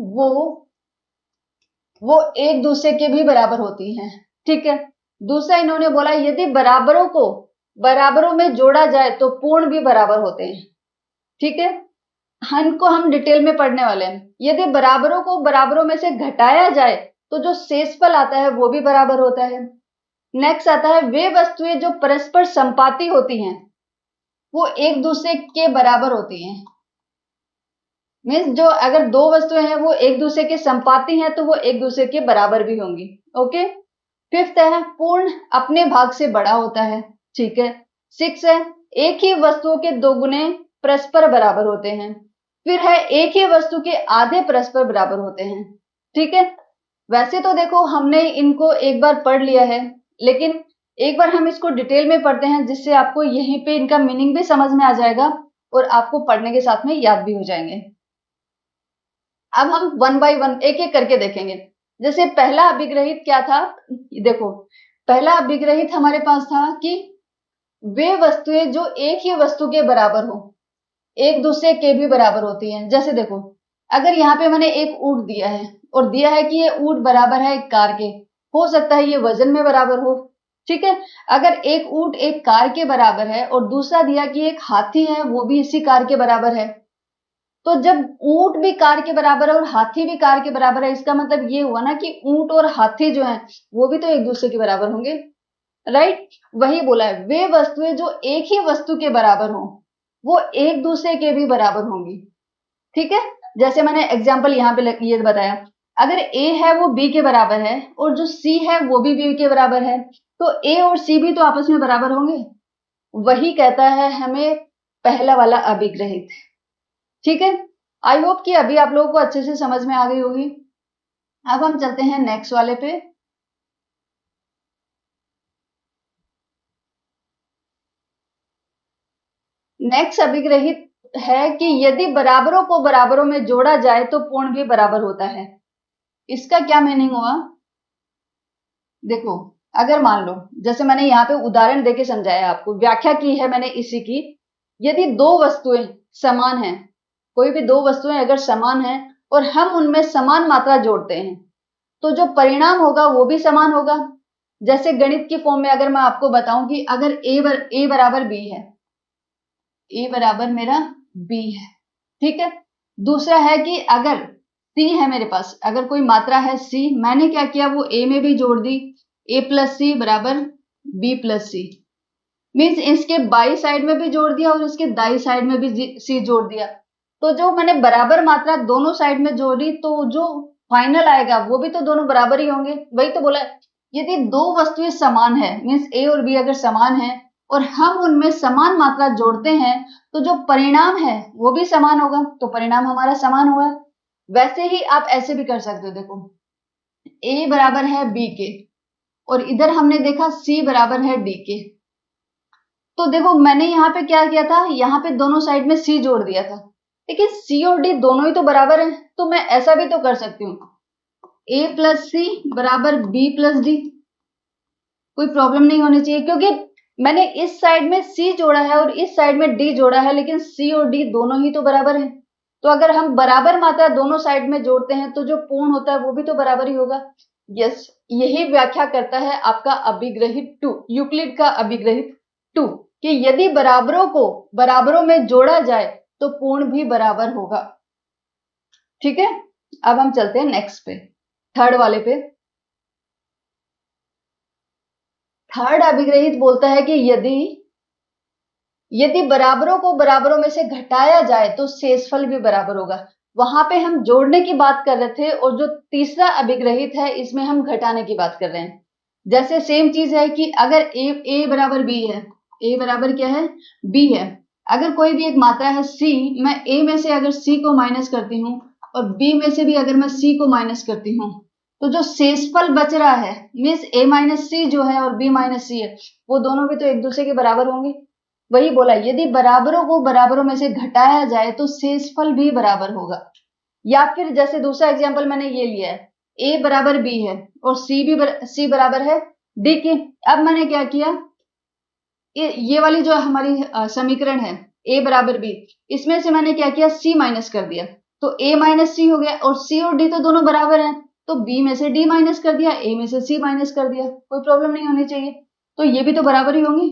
वो एक दूसरे के भी बराबर होती हैं। ठीक है। दूसरा इन्होंने बोला, यदि बराबरों को बराबरों में जोड़ा जाए तो पूर्ण भी बराबर होते हैं। ठीक है। इनको हम डिटेल में पढ़ने वाले हैं। यदि बराबरों को बराबरों में से घटाया जाए तो जो शेषफल आता है वो भी बराबर होता है। नेक्स्ट आता है, वे वस्तुएं जो परस्पर संपाती होती हैं वो एक दूसरे के बराबर होती हैं। मीन्स जो अगर दो वस्तुएं हैं वो एक दूसरे के संपाती हैं तो वो एक दूसरे के बराबर भी होंगी। ओके। फिफ्थ है, पूर्ण अपने भाग से बड़ा होता है। ठीक है। 6 है, एक ही वस्तुओं के दो गुने परस्पर बराबर होते हैं। फिर है, एक ही वस्तु के आधे परस्पर बराबर होते हैं। ठीक है। वैसे तो देखो हमने इनको एक बार पढ़ लिया है, लेकिन एक बार हम इसको डिटेल में पढ़ते हैं जिससे आपको यहीं पे इनका मीनिंग भी समझ में आ जाएगा और आपको पढ़ने के साथ में याद भी हो जाएंगे। अब हम 1 बाय 1 एक एक करके देखेंगे। जैसे पहला अभिग्रहित क्या था, देखो पहला अभिग्रहित हमारे पास था कि वे वस्तुएं जो एक ही वस्तु के बराबर हो एक दूसरे के भी बराबर होती हैं। जैसे देखो, अगर यहाँ पे मैंने एक ऊंट दिया है और दिया है कि ये ऊंट बराबर है एक कार के, हो सकता है ये वजन में बराबर हो। ठीक है। अगर एक ऊंट एक कार के बराबर है और दूसरा दिया कि एक हाथी है वो भी इसी कार के बराबर है, तो जब ऊंट भी कार के बराबर है और हाथी भी कार के बराबर है, इसका मतलब ये हुआ ना कि ऊंट और हाथी जो है वो भी तो एक दूसरे के बराबर होंगे। राइट। वही बोला है, वे वस्तुएं जो एक ही वस्तु के बराबर हो वो एक दूसरे के भी बराबर होंगी। ठीक है। जैसे मैंने एग्जाम्पल यहाँ पे ये बताया, अगर ए है वो बी के बराबर है और जो सी है वो भी बी के बराबर है, तो ए और सी भी तो आपस में बराबर होंगे। वही कहता है हमें पहला वाला अभिग्रहित। ठीक है। आई होप कि अभी आप लोगों को अच्छे से समझ में आ गई होगी। अब हम चलते हैं नेक्स्ट वाले पे। नेक्स्ट अभिग्रहित है कि यदि बराबरों को बराबरों में जोड़ा जाए तो पूर्ण भी बराबर होता है। इसका क्या मीनिंग हुआ, देखो अगर मान लो, जैसे मैंने यहाँ पे उदाहरण देके समझाया, आपको व्याख्या की है मैंने इसी की। यदि दो वस्तुएं समान हैं, कोई भी दो वस्तुएं अगर समान हैं और हम उनमें समान मात्रा जोड़ते हैं तो जो परिणाम होगा वो भी समान होगा। जैसे गणित की फॉर्म में अगर मैं आपको बताऊं कि अगर ए बराबर बी है, ए बराबर मेरा बी है। ठीक है। दूसरा है कि अगर सी है मेरे पास, अगर कोई मात्रा है सी, मैंने क्या किया वो ए में भी जोड़ दी, ए प्लस सी बराबर बी प्लस सी। मीन्स इसके बाई साइड में भी जोड़ दिया और इसके दाई साइड में भी सी जोड़ दिया। तो जो मैंने बराबर मात्रा दोनों साइड में जोड़ी तो जो फाइनल आएगा वो भी तो दोनों बराबर ही होंगे। वही तो बोला, यदि दो वस्तुएं समान है, मीन्स ए और बी अगर समान है और हम उनमें समान मात्रा जोड़ते हैं तो जो परिणाम है वो भी समान होगा, तो परिणाम हमारा समान हुआ। वैसे ही आप ऐसे भी कर सकते हो। देखो ए बराबर है बी के और इधर हमने देखा सी बराबर है डी के, तो देखो मैंने यहाँ पे क्या किया था, यहाँ पे दोनों साइड में सी जोड़ दिया था, लेकिन सी और डी दोनों ही तो बराबर हैं, तो मैं ऐसा भी तो कर सकती हूँ, ए प्लस सी बराबर बी प्लस डी। कोई प्रॉब्लम नहीं होनी चाहिए क्योंकि मैंने इस साइड में सी जोड़ा है और इस साइड में डी जोड़ा है, लेकिन सी और डी दोनों ही तो बराबर हैं। तो अगर हम बराबर मात्रा दोनों साइड में जोड़ते हैं तो जो पूर्ण होता है वो भी तो बराबर ही होगा। यस, यही व्याख्या करता है आपका अभिग्रहित 2, यूक्लिड का अभिग्रहित 2, कि यदि बराबरों को बराबरों में जोड़ा जाए तो पूर्ण भी बराबर होगा। ठीक है। अब हम चलते हैं नेक्स्ट पे, थर्ड वाले पे। थर्ड अभिग्रहित बोलता है कि यदि बराबरों को बराबरों में से घटाया जाए तो शेषफल भी बराबर होगा। वहां पे हम जोड़ने की बात कर रहे थे और जो तीसरा अभिग्रहित है इसमें हम घटाने की बात कर रहे हैं। जैसे सेम चीज है कि अगर ए बराबर बी है, ए बराबर क्या है बी है, अगर कोई भी एक मात्रा है c, मैं a में से अगर c को माइनस करती हूँ और b में से भी अगर मैं c को माइनस करती हूँ, तो जो शेषफल बच रहा है मीन्स a माइनस सी जो है और b माइनस सी है, वो दोनों भी तो एक दूसरे के बराबर होंगे। वही बोला, यदि बराबरों को बराबरों में से घटाया जाए तो शेषफल भी बराबर होगा। या फिर जैसे दूसरा एग्जांपल मैंने ये लिया है, a बराबर b है और c बराबर है d के। अब मैंने क्या किया, ये वाली जो हमारी समीकरण है a बराबर b, इसमें से मैंने क्या किया, c माइनस कर दिया, तो a माइनस सी हो गया और c और d तो दोनों बराबर हैं, तो b में से d माइनस कर दिया, a में से c माइनस कर दिया, कोई प्रॉब्लम नहीं होनी चाहिए, तो ये भी तो बराबर ही होंगे।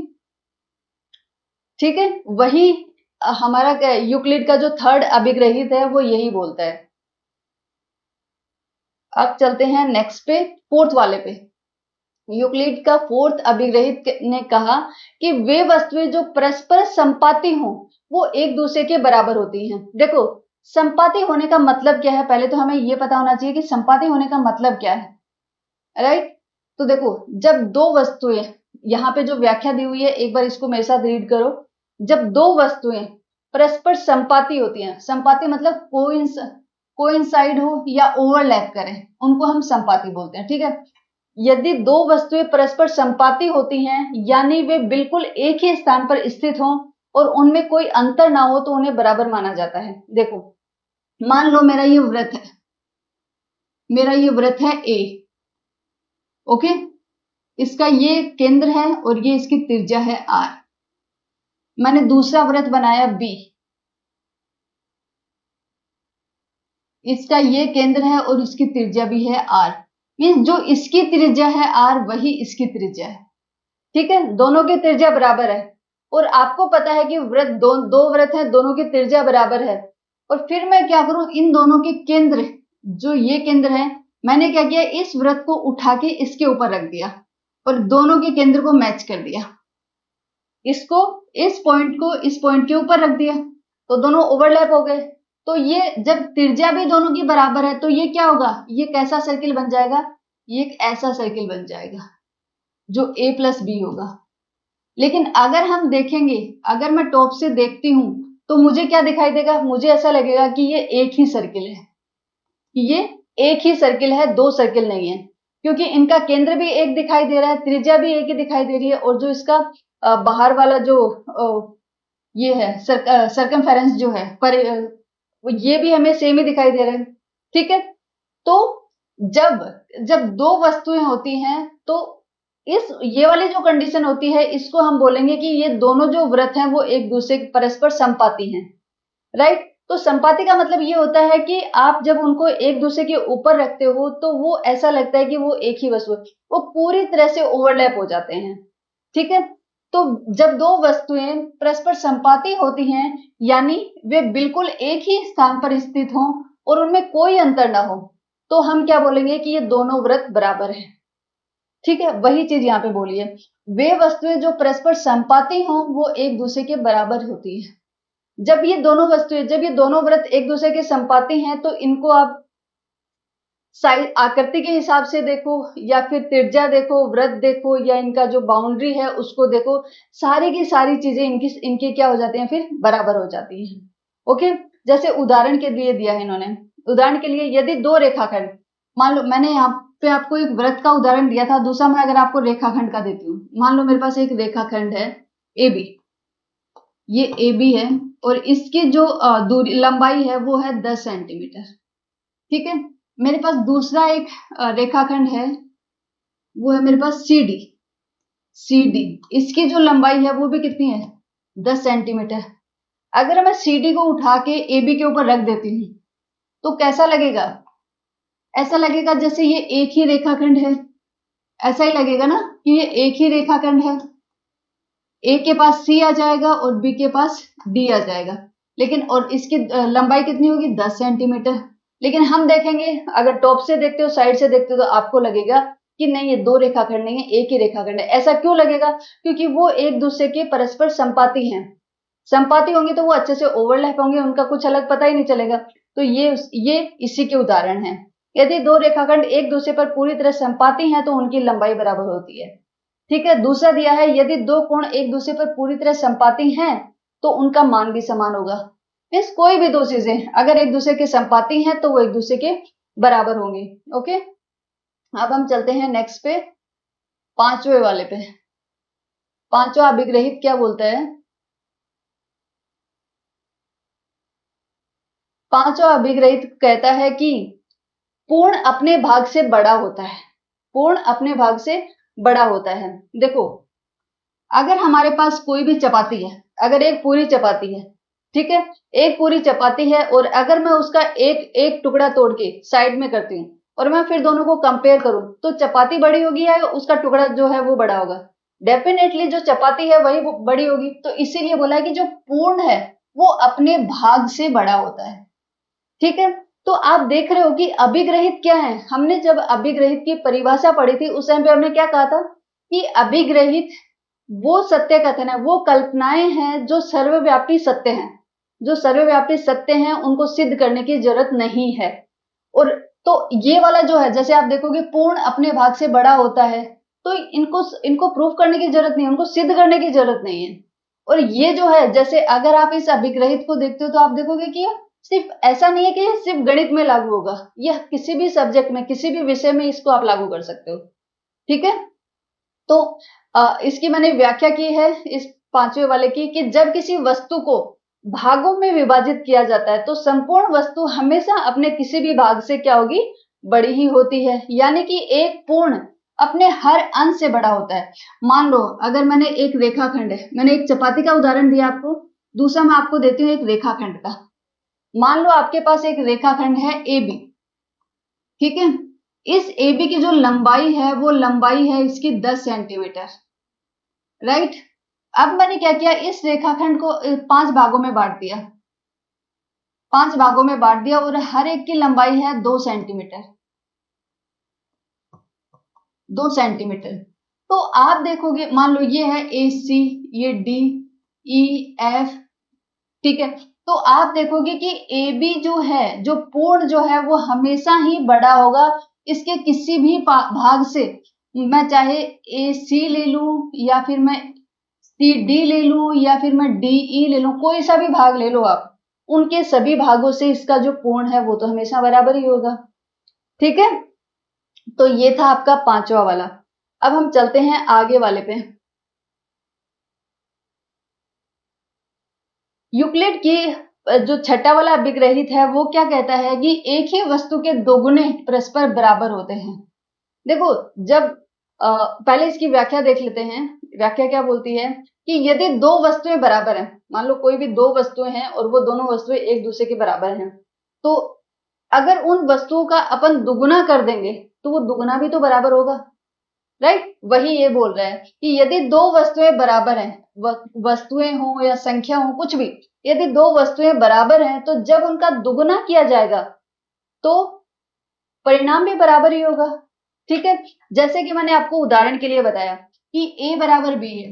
ठीक है, वही हमारा यूक्लिड का जो थर्ड अभिग्रहित है वो यही बोलता है। अब चलते हैं नेक्स्ट पे, फोर्थ वाले पे। यूक्लिड का फोर्थ अभिग्रहित ने कहा कि वे वस्तुएं जो परस्पर संपाती हों वो एक दूसरे के बराबर होती हैं। देखो, संपाती होने का मतलब क्या है, पहले तो हमें यह पता होना चाहिए कि संपाती होने का मतलब क्या है, राइट। तो देखो, जब दो वस्तुएं, यहाँ पे जो व्याख्या दी हुई है एक बार इसको मेरे साथ रीड करो। जब दो वस्तुएं परस्पर संपाती होती हैं, संपाती मतलब कोइंसाइड हो या ओवरलैप करें, उनको हम संपाती बोलते हैं। ठीक है, यदि दो वस्तुएं परस्पर संपाती होती हैं यानी वे बिल्कुल एक ही स्थान पर स्थित हों और उनमें कोई अंतर ना हो तो उन्हें बराबर माना जाता है। देखो, मान लो मेरा ये वृत्त है, ए, ओके, इसका ये केंद्र है और ये इसकी त्रिज्या है आर। मैंने दूसरा वृत्त बनाया बी, इसका ये केंद्र है और इसकी त्रिज्या भी है आर। मीन्स जो इसकी त्रिज्या है आर वही इसकी त्रिज्या है। ठीक है, दोनों की त्रिज्या बराबर है और आपको पता है कि वृत्त दो वृत्त हैं, दोनों की त्रिज्या बराबर है। और फिर मैं क्या करूं, इन दोनों के केंद्र, जो ये केंद्र है, मैंने क्या किया, इस वृत्त को उठा के इसके ऊपर रख दिया और दोनों के केंद्र को मैच कर दिया। इसको, इस पॉइंट को इस पॉइंट के ऊपर रख दिया तो दोनों ओवरलैप हो गए। तो ये जब त्रिज्या भी दोनों की बराबर है तो ये क्या होगा, ये कैसा सर्किल बन जाएगा, ये एक ऐसा सर्किल बन जाएगा जो a प्लस बी होगा। लेकिन अगर हम देखेंगे, अगर मैं टॉप से देखती हूं तो मुझे क्या दिखाई देगा, मुझे ऐसा लगेगा कि ये एक ही सर्किल है, ये एक ही सर्किल है, दो सर्किल नहीं है, क्योंकि इनका केंद्र भी एक दिखाई दे रहा है, त्रिज्या भी एक ही दिखाई दे रही है और जो इसका बाहर वाला जो ये है सर्कमफेरेंस जो है पर ये भी हमें सेम ही दिखाई दे रहा है। ठीक है, तो जब जब दो वस्तुएं होती हैं तो ये वाली जो कंडीशन होती है इसको हम बोलेंगे कि ये दोनों जो वृत्त हैं वो एक दूसरे के परस्पर संपाती हैं, राइट। तो संपाती का मतलब ये होता है कि आप जब उनको एक दूसरे के ऊपर रखते हो तो वो ऐसा लगता है कि वो एक ही वस्तु, वो पूरी तरह से ओवरलैप हो जाते हैं। ठीक है, तो जब दो वस्तुएं परस्पर संपाती होती हैं यानी वे बिल्कुल एक ही स्थान पर स्थित हों और उनमें कोई अंतर ना हो तो हम क्या बोलेंगे कि ये दोनों वृत्त बराबर हैं। ठीक है, वही चीज यहाँ पे बोली है, वे वस्तुएं जो परस्पर संपाती हों वो एक दूसरे के बराबर होती है। जब ये दोनों वृत्त एक दूसरे के संपाती हैं तो इनको आप साइज आकृति के हिसाब से देखो या फिर त्रिज्या देखो, वृत्त देखो या इनका जो बाउंड्री है उसको देखो, सारी की सारी चीजें इनकी क्या हो जाती हैं, फिर बराबर हो जाती हैं। ओके, जैसे उदाहरण के लिए दिया है इन्होंने, उदाहरण के लिए यदि दो रेखाखंड, मान लो मैंने यहाँ पे आपको एक वृत्त का उदाहरण दिया था, दूसरा मैं अगर आपको रेखाखंड का देती हूँ, मान लो मेरे पास एक रेखाखंड है ए बी, ये ए बी है और इसकी जो दूरी लंबाई है वो है 10 सेंटीमीटर। ठीक है, मेरे पास दूसरा एक रेखाखंड है, वो है मेरे पास सी डी, इसकी जो लंबाई है वो भी कितनी है, 10 सेंटीमीटर। अगर मैं सी डी को उठा के ए बी के ऊपर रख देती हूँ तो कैसा लगेगा, ऐसा लगेगा जैसे ये एक ही रेखाखंड है, ऐसा ही लगेगा ना कि ये एक ही रेखाखंड है। ए के पास सी आ जाएगा और बी के पास डी आ जाएगा, लेकिन और इसकी लंबाई कितनी होगी, 10 सेंटीमीटर। लेकिन हम देखेंगे, अगर टॉप से देखते हो, साइड से देखते हो तो आपको लगेगा कि नहीं, ये दो रेखाखंड नहीं है, एक ही रेखाखंड है। ऐसा क्यों लगेगा, क्योंकि वो एक दूसरे के परस्पर संपाती हैं। संपाती होंगे तो वो अच्छे से ओवरलैप होंगे, उनका कुछ अलग पता ही नहीं चलेगा। तो ये इसी के उदाहरण है। यदि दो रेखाखंड एक दूसरे पर पूरी तरह संपाती हैं तो उनकी लंबाई बराबर होती है। ठीक है, दूसरा दिया है, यदि दो कोण एक दूसरे पर पूरी तरह संपाती हैं तो उनका मान भी समान होगा। मीन्स कोई भी दो चीजें अगर एक दूसरे के संपाती हैं तो वो एक दूसरे के बराबर होंगी। ओके, अब हम चलते हैं नेक्स्ट पे, पांचवें वाले पे। पांचवा अभिग्रहित क्या बोलता है? पांचवा अभिग्रहित कहता है कि पूर्ण अपने भाग से बड़ा होता है। पूर्ण अपने भाग से बड़ा होता है। देखो, अगर हमारे पास कोई भी चपाती है, अगर एक पूरी चपाती है, ठीक है, एक पूरी चपाती है, और अगर मैं उसका एक एक टुकड़ा तोड़ के साइड में करती हूँ और मैं फिर दोनों को कंपेयर करूं, तो चपाती बड़ी होगी या उसका टुकड़ा जो है वो बड़ा होगा? डेफिनेटली जो चपाती है वही बड़ी होगी। तो इसीलिए बोला है कि जो पूर्ण है वो अपने भाग से बड़ा होता है। ठीक है, तो आप देख रहे हो कि अभिग्रहित क्या है। हमने जब अभिग्रहित की परिभाषा पढ़ी थी उस टाइम पे हमने क्या कहा था कि अभिग्रहित वो सत्य कथन है, वो कल्पनाएं हैं जो सर्वव्यापी सत्य हैं। जो सर्वव्यापी सत्य हैं उनको सिद्ध करने की जरूरत नहीं है। और तो ये वाला जो है, जैसे आप देखोगे पूर्ण अपने भाग से बड़ा होता है, तो इनको प्रूफ करने की जरूरत नहीं है, उनको सिद्ध करने की जरूरत नहीं है। और ये जो है, जैसे अगर आप इस अभिग्रहित को देखते हो तो आप देखोगे कि सिर्फ ऐसा नहीं है कि ये सिर्फ गणित में लागू होगा, यह किसी भी सब्जेक्ट में, किसी भी विषय में इसको आप लागू कर सकते हो। ठीक है, तो इसकी मैंने व्याख्या की है इस पांचवें वाले की, कि जब किसी वस्तु को भागों में विभाजित किया जाता है तो संपूर्ण वस्तु हमेशा अपने किसी भी भाग से क्या होगी? बड़ी ही होती है। यानी कि एक पूर्ण अपने हर अंश से बड़ा होता है। मान लो अगर मैंने एक रेखाखंड है, मैंने एक चपाती का उदाहरण दिया आपको, दूसरा मैं आपको देती हूँ एक रेखाखंड का। मान लो आपके पास एक रेखाखंड है ए बी, ठीक है, इस ए बी की जो लंबाई है वो लंबाई है इसकी 10 सेंटीमीटर, राइट। अब मैंने क्या किया, इस रेखाखंड को 5 भागों में बांट दिया, 5 भागों में बांट दिया, और हर एक की लंबाई है 2 सेंटीमीटर, 2 सेंटीमीटर। तो आप देखोगे, मान लो ये है ए सी, ये डी, ई, एफ, ठीक है, तो आप देखोगे कि ए बी जो है, जो पूर्ण जो है वो हमेशा ही बड़ा होगा इसके किसी भी भाग से। मैं चाहे ए सी ले लूं, या फिर मैं सी डी ले लूं, या फिर मैं डी ई ले लूं, कोई सा भी भाग ले लो आप, उनके सभी भागों से इसका जो पूर्ण है वो तो हमेशा बराबर ही होगा। ठीक है, तो ये था आपका पांचवा वाला। अब हम चलते हैं आगे वाले पे। यूक्लिड की जो छठा वाला अभिग्रहित है वो क्या कहता है कि एक ही वस्तु के दोगुने परस्पर बराबर होते हैं। देखो, जब पहले इसकी व्याख्या देख लेते हैं। व्याख्या क्या बोलती है कि यदि दो वस्तुएं बराबर हैं, मान लो कोई भी दो वस्तुएं हैं और वो दोनों वस्तुएं एक दूसरे के बराबर हैं, तो अगर उन वस्तुओं का अपन दुगुना कर देंगे तो वो दुगुना भी तो बराबर होगा, राइट। वही ये बोल रहा है कि यदि दो वस्तुएं बराबर हैं, वस्तुएं हो या संख्या हो, कुछ भी, यदि दो वस्तुएं बराबर हैं तो जब उनका दुगुना किया जाएगा तो परिणाम भी बराबर ही होगा। ठीक है, जैसे कि मैंने आपको उदाहरण के लिए बताया कि a बराबर b है,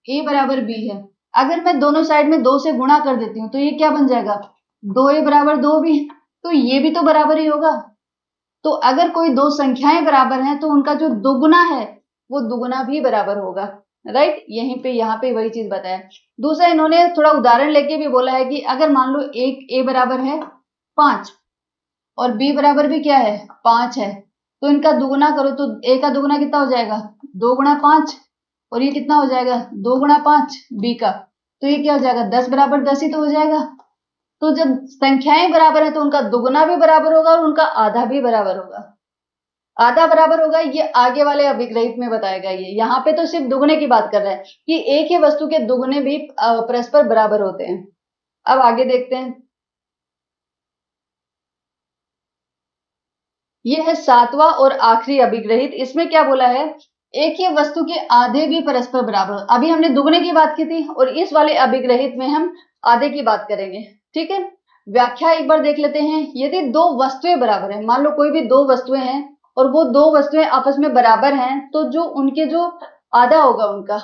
a बराबर b है, अगर मैं दोनों साइड में 2 से गुणा कर देती हूँ तो ये क्या बन जाएगा? 2a बराबर 2b, तो ये भी तो बराबर ही होगा। तो अगर कोई दो संख्याएं बराबर हैं तो उनका जो दुगुना है वो दुगुना भी बराबर होगा, राइट। यहीं पे यहाँ पे वही चीज बताया। दूसरा, इन्होंने थोड़ा उदाहरण लेके भी बोला है कि अगर मान लो एक a बराबर है 5 और b बराबर भी क्या है? 5 है, तो इनका दुगुना करो तो a का दुगुना कितना हो जाएगा? 2 गुणा 5, और ये कितना हो जाएगा? 2 गुणा 5 b का, तो ये क्या हो जाएगा? 10 बराबर 10 ही तो हो जाएगा। तो जब संख्याएं बराबर है तो उनका दुगुना भी बराबर होगा और उनका आधा भी बराबर होगा। आधा बराबर होगा, ये आगे वाले अभिग्रहित में बताएगा। ये यहाँ पे तो सिर्फ दुगुने की बात कर रहा है कि एक ही वस्तु के दुगुने भी परस्पर बराबर होते हैं। अब आगे देखते हैं, ये है सातवां और आखिरी अभिग्रहित। इसमें क्या बोला है? एक ही वस्तु के आधे भी परस्पर बराबर। अभी हमने दुगुने की बात की थी और इस वाले अभिग्रहित में हम आधे की बात करेंगे। ठीक है, व्याख्या एक बार देख लेते हैं। यदि दो वस्तुएं बराबर हैं, मान लो कोई भी दो वस्तुएं हैं और वो दो वस्तुएं आपस में बराबर हैं, तो जो उनके जो आधा होगा उनका,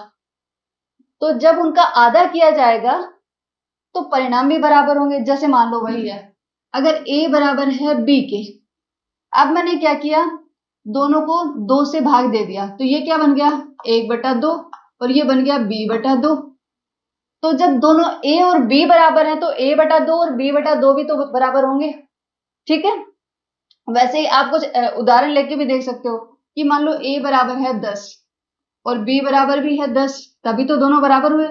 तो जब उनका आधा किया जाएगा तो परिणाम भी बराबर होंगे। जैसे मान लो वही है, अगर a बराबर है b के, अब मैंने क्या किया, दोनों को 2 से भाग दे दिया, तो ये क्या बन गया? 1/2, और ये बन गया b/2। तो जब दोनों ए और बी बराबर हैं तो a/2 और b/2 भी तो बराबर होंगे, ठीक है। वैसे ही आप कुछ उदाहरण लेके भी देख सकते हो कि मान लो a बराबर है 10 और b बराबर भी है 10, तभी तो दोनों बराबर हुए।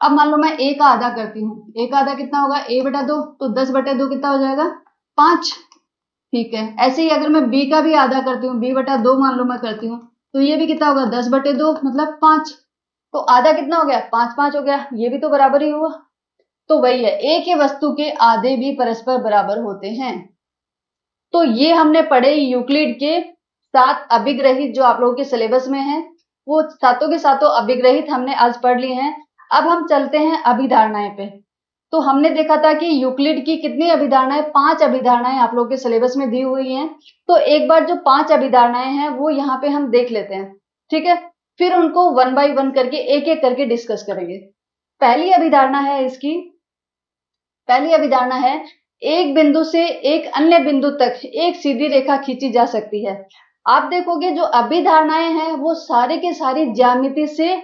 अब मान लो मैं a का आधा करती हूँ, a का आधा कितना होगा a/2, तो 10/2 कितना हो जाएगा 5, ठीक है। ऐसे ही अगर मैं b का भी आधा करती हूँ, b/2 मान लो मैं करती हूँ, तो ये भी कितना होगा 10/2 मतलब 5, तो आधा कितना हो गया 5/5 हो गया, ये भी तो बराबर ही हुआ। तो वही है, एक ही वस्तु के आधे भी परस्पर बराबर होते हैं। तो ये हमने पढ़े यूक्लिड के 7 अभिग्रहित, जो आप लोगों के सिलेबस में है, वो सातों के सातों अभिग्रहित हमने आज पढ़ लिए हैं। अब हम चलते हैं अभिधारणाएं पे। तो हमने देखा था कि यूक्लिड की कितनी अभिधारणाएं, 5 अभिधारणाएं आप लोगों के सिलेबस में दी हुई हैं। तो एक बार जो 5 अभिधारणाएं हैं वो यहाँ पे हम देख लेते हैं, ठीक है। फिर उनको 1 बाय 1 करके एक एक करके डिस्कस करेंगे। पहली अभिधारणा है इसकी, पहली अभिधारणा है एक बिंदु से एक अन्य बिंदु तक एक सीधी रेखा खींची जा सकती है। आप देखोगे जो अभिधारणाएं हैं वो सारे के सारी ज्यामिति से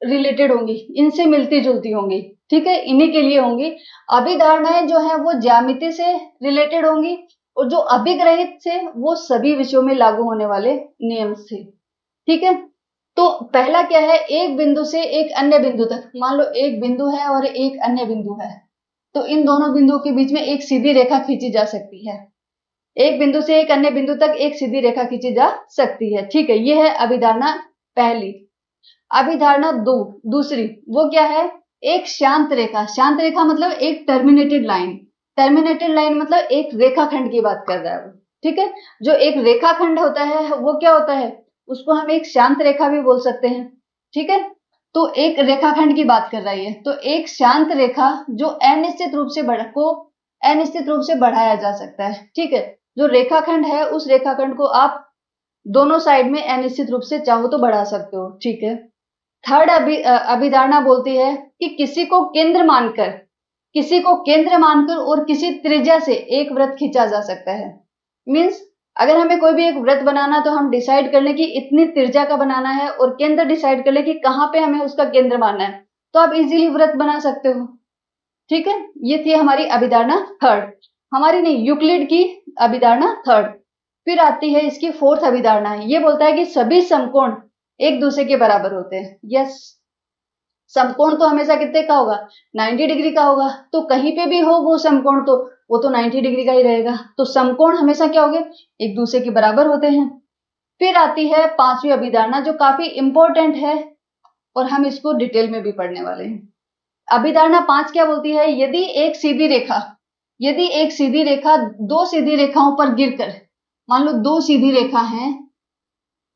रिलेटेड होंगी, इनसे मिलती जुलती होंगी, ठीक है, इन्हीं के लिए होंगी। अभिधारणाएं जो है वो ज्यामिति से रिलेटेड होंगी और जो अभिग्रहित से वो सभी विषयों में लागू होने वाले नियम से, ठीक है। तो पहला क्या है, एक बिंदु से एक अन्य बिंदु तक। मान लो एक बिंदु है और एक अन्य बिंदु है, तो इन दोनों बिंदुओं के बीच में एक सीधी रेखा खींची जा सकती है। एक बिंदु से एक अन्य बिंदु तक एक सीधी रेखा खींची जा सकती है, ठीक है। ये है अभिधारणा पहली। अभिधारणा दूसरी वो क्या है, एक शांत रेखा। शांत रेखा मतलब एक टर्मिनेटेड लाइन। टर्मिनेटेड लाइन मतलब एक रेखाखंड की बात कर रहा है वो, ठीक है। जो एक रेखाखंड होता है वो क्या होता है, उसको हम एक शांत रेखा भी बोल सकते हैं, ठीक है। तो एक रेखाखंड की बात कर रही है, तो एक शांत रेखा जो अनिश्चित रूप से बढ़ाया जा सकता है, ठीक है। जो रेखाखंड है उस रेखाखंड को आप दोनों साइड में अनिश्चित रूप से चाहो तो बढ़ा सकते हो, ठीक है। थर्ड अभिधारणा बोलती है कि किसी को केंद्र मानकर और किसी त्रिज्या से एक वृत्त खींचा जा सकता है। मीन्स अगर हमें कोई भी एक वृत्त बनाना तो हम डिसाइड कर लें कि इतनी त्रिज्या का बनाना है और केंद्र डिसाइड कर लें कि कहां पे हमें उसका केंद्र मानना है, तो आप इजीली वृत्त बना सकते हो, ठीक है। ये थी हमारी अभिधारणा थर्ड, हमारी नहीं, यूक्लिड की अभिधारणा थर्ड। फिर आती है इसकी फोर्थ अभिधारणा, ये बोलता है कि सभी समकोण एक दूसरे के बराबर होते हैं। यस, समकोण तो हमेशा कितने का होगा, 90 डिग्री का होगा। तो कहीं पे भी हो वो समकोण तो वो तो 90 डिग्री का ही रहेगा। तो समकोण हमेशा क्या होंगे, एक दूसरे के बराबर होते हैं। फिर आती है पांचवी अभिधारणा जो काफी इंपॉर्टेंट है और हम इसको डिटेल में भी पढ़ने वाले हैं। अभिधारणा 5 क्या बोलती है, यदि एक सीधी रेखा दो सीधी रेखाओं पर गिरकर, मान लो दो सीधी रेखा हैं,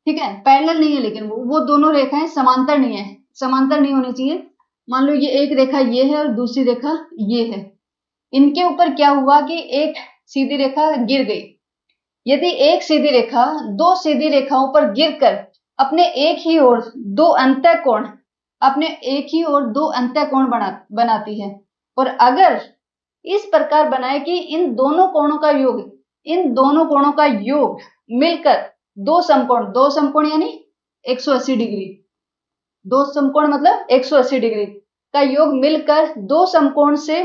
ठीक है, पैरेलल नहीं है लेकिन वो दोनों रेखाएं समांतर नहीं है, समांतर नहीं होनी चाहिए। मान लो ये एक रेखा ये है और दूसरी रेखा ये है, इनके ऊपर क्या हुआ कि एक सीधी रेखा गिर गई। यदि एक सीधी रेखा दो सीधी रेखाओं पर गिरकर अपने एक ही ओर दो अंतःकोण बनाती है, और अगर इस प्रकार बनाए कि इन दोनों कोणों का योग मिलकर दो समकोण यानी 180 डिग्री, दो समकोण मतलब 180 डिग्री का योग मिलकर दो समकोण से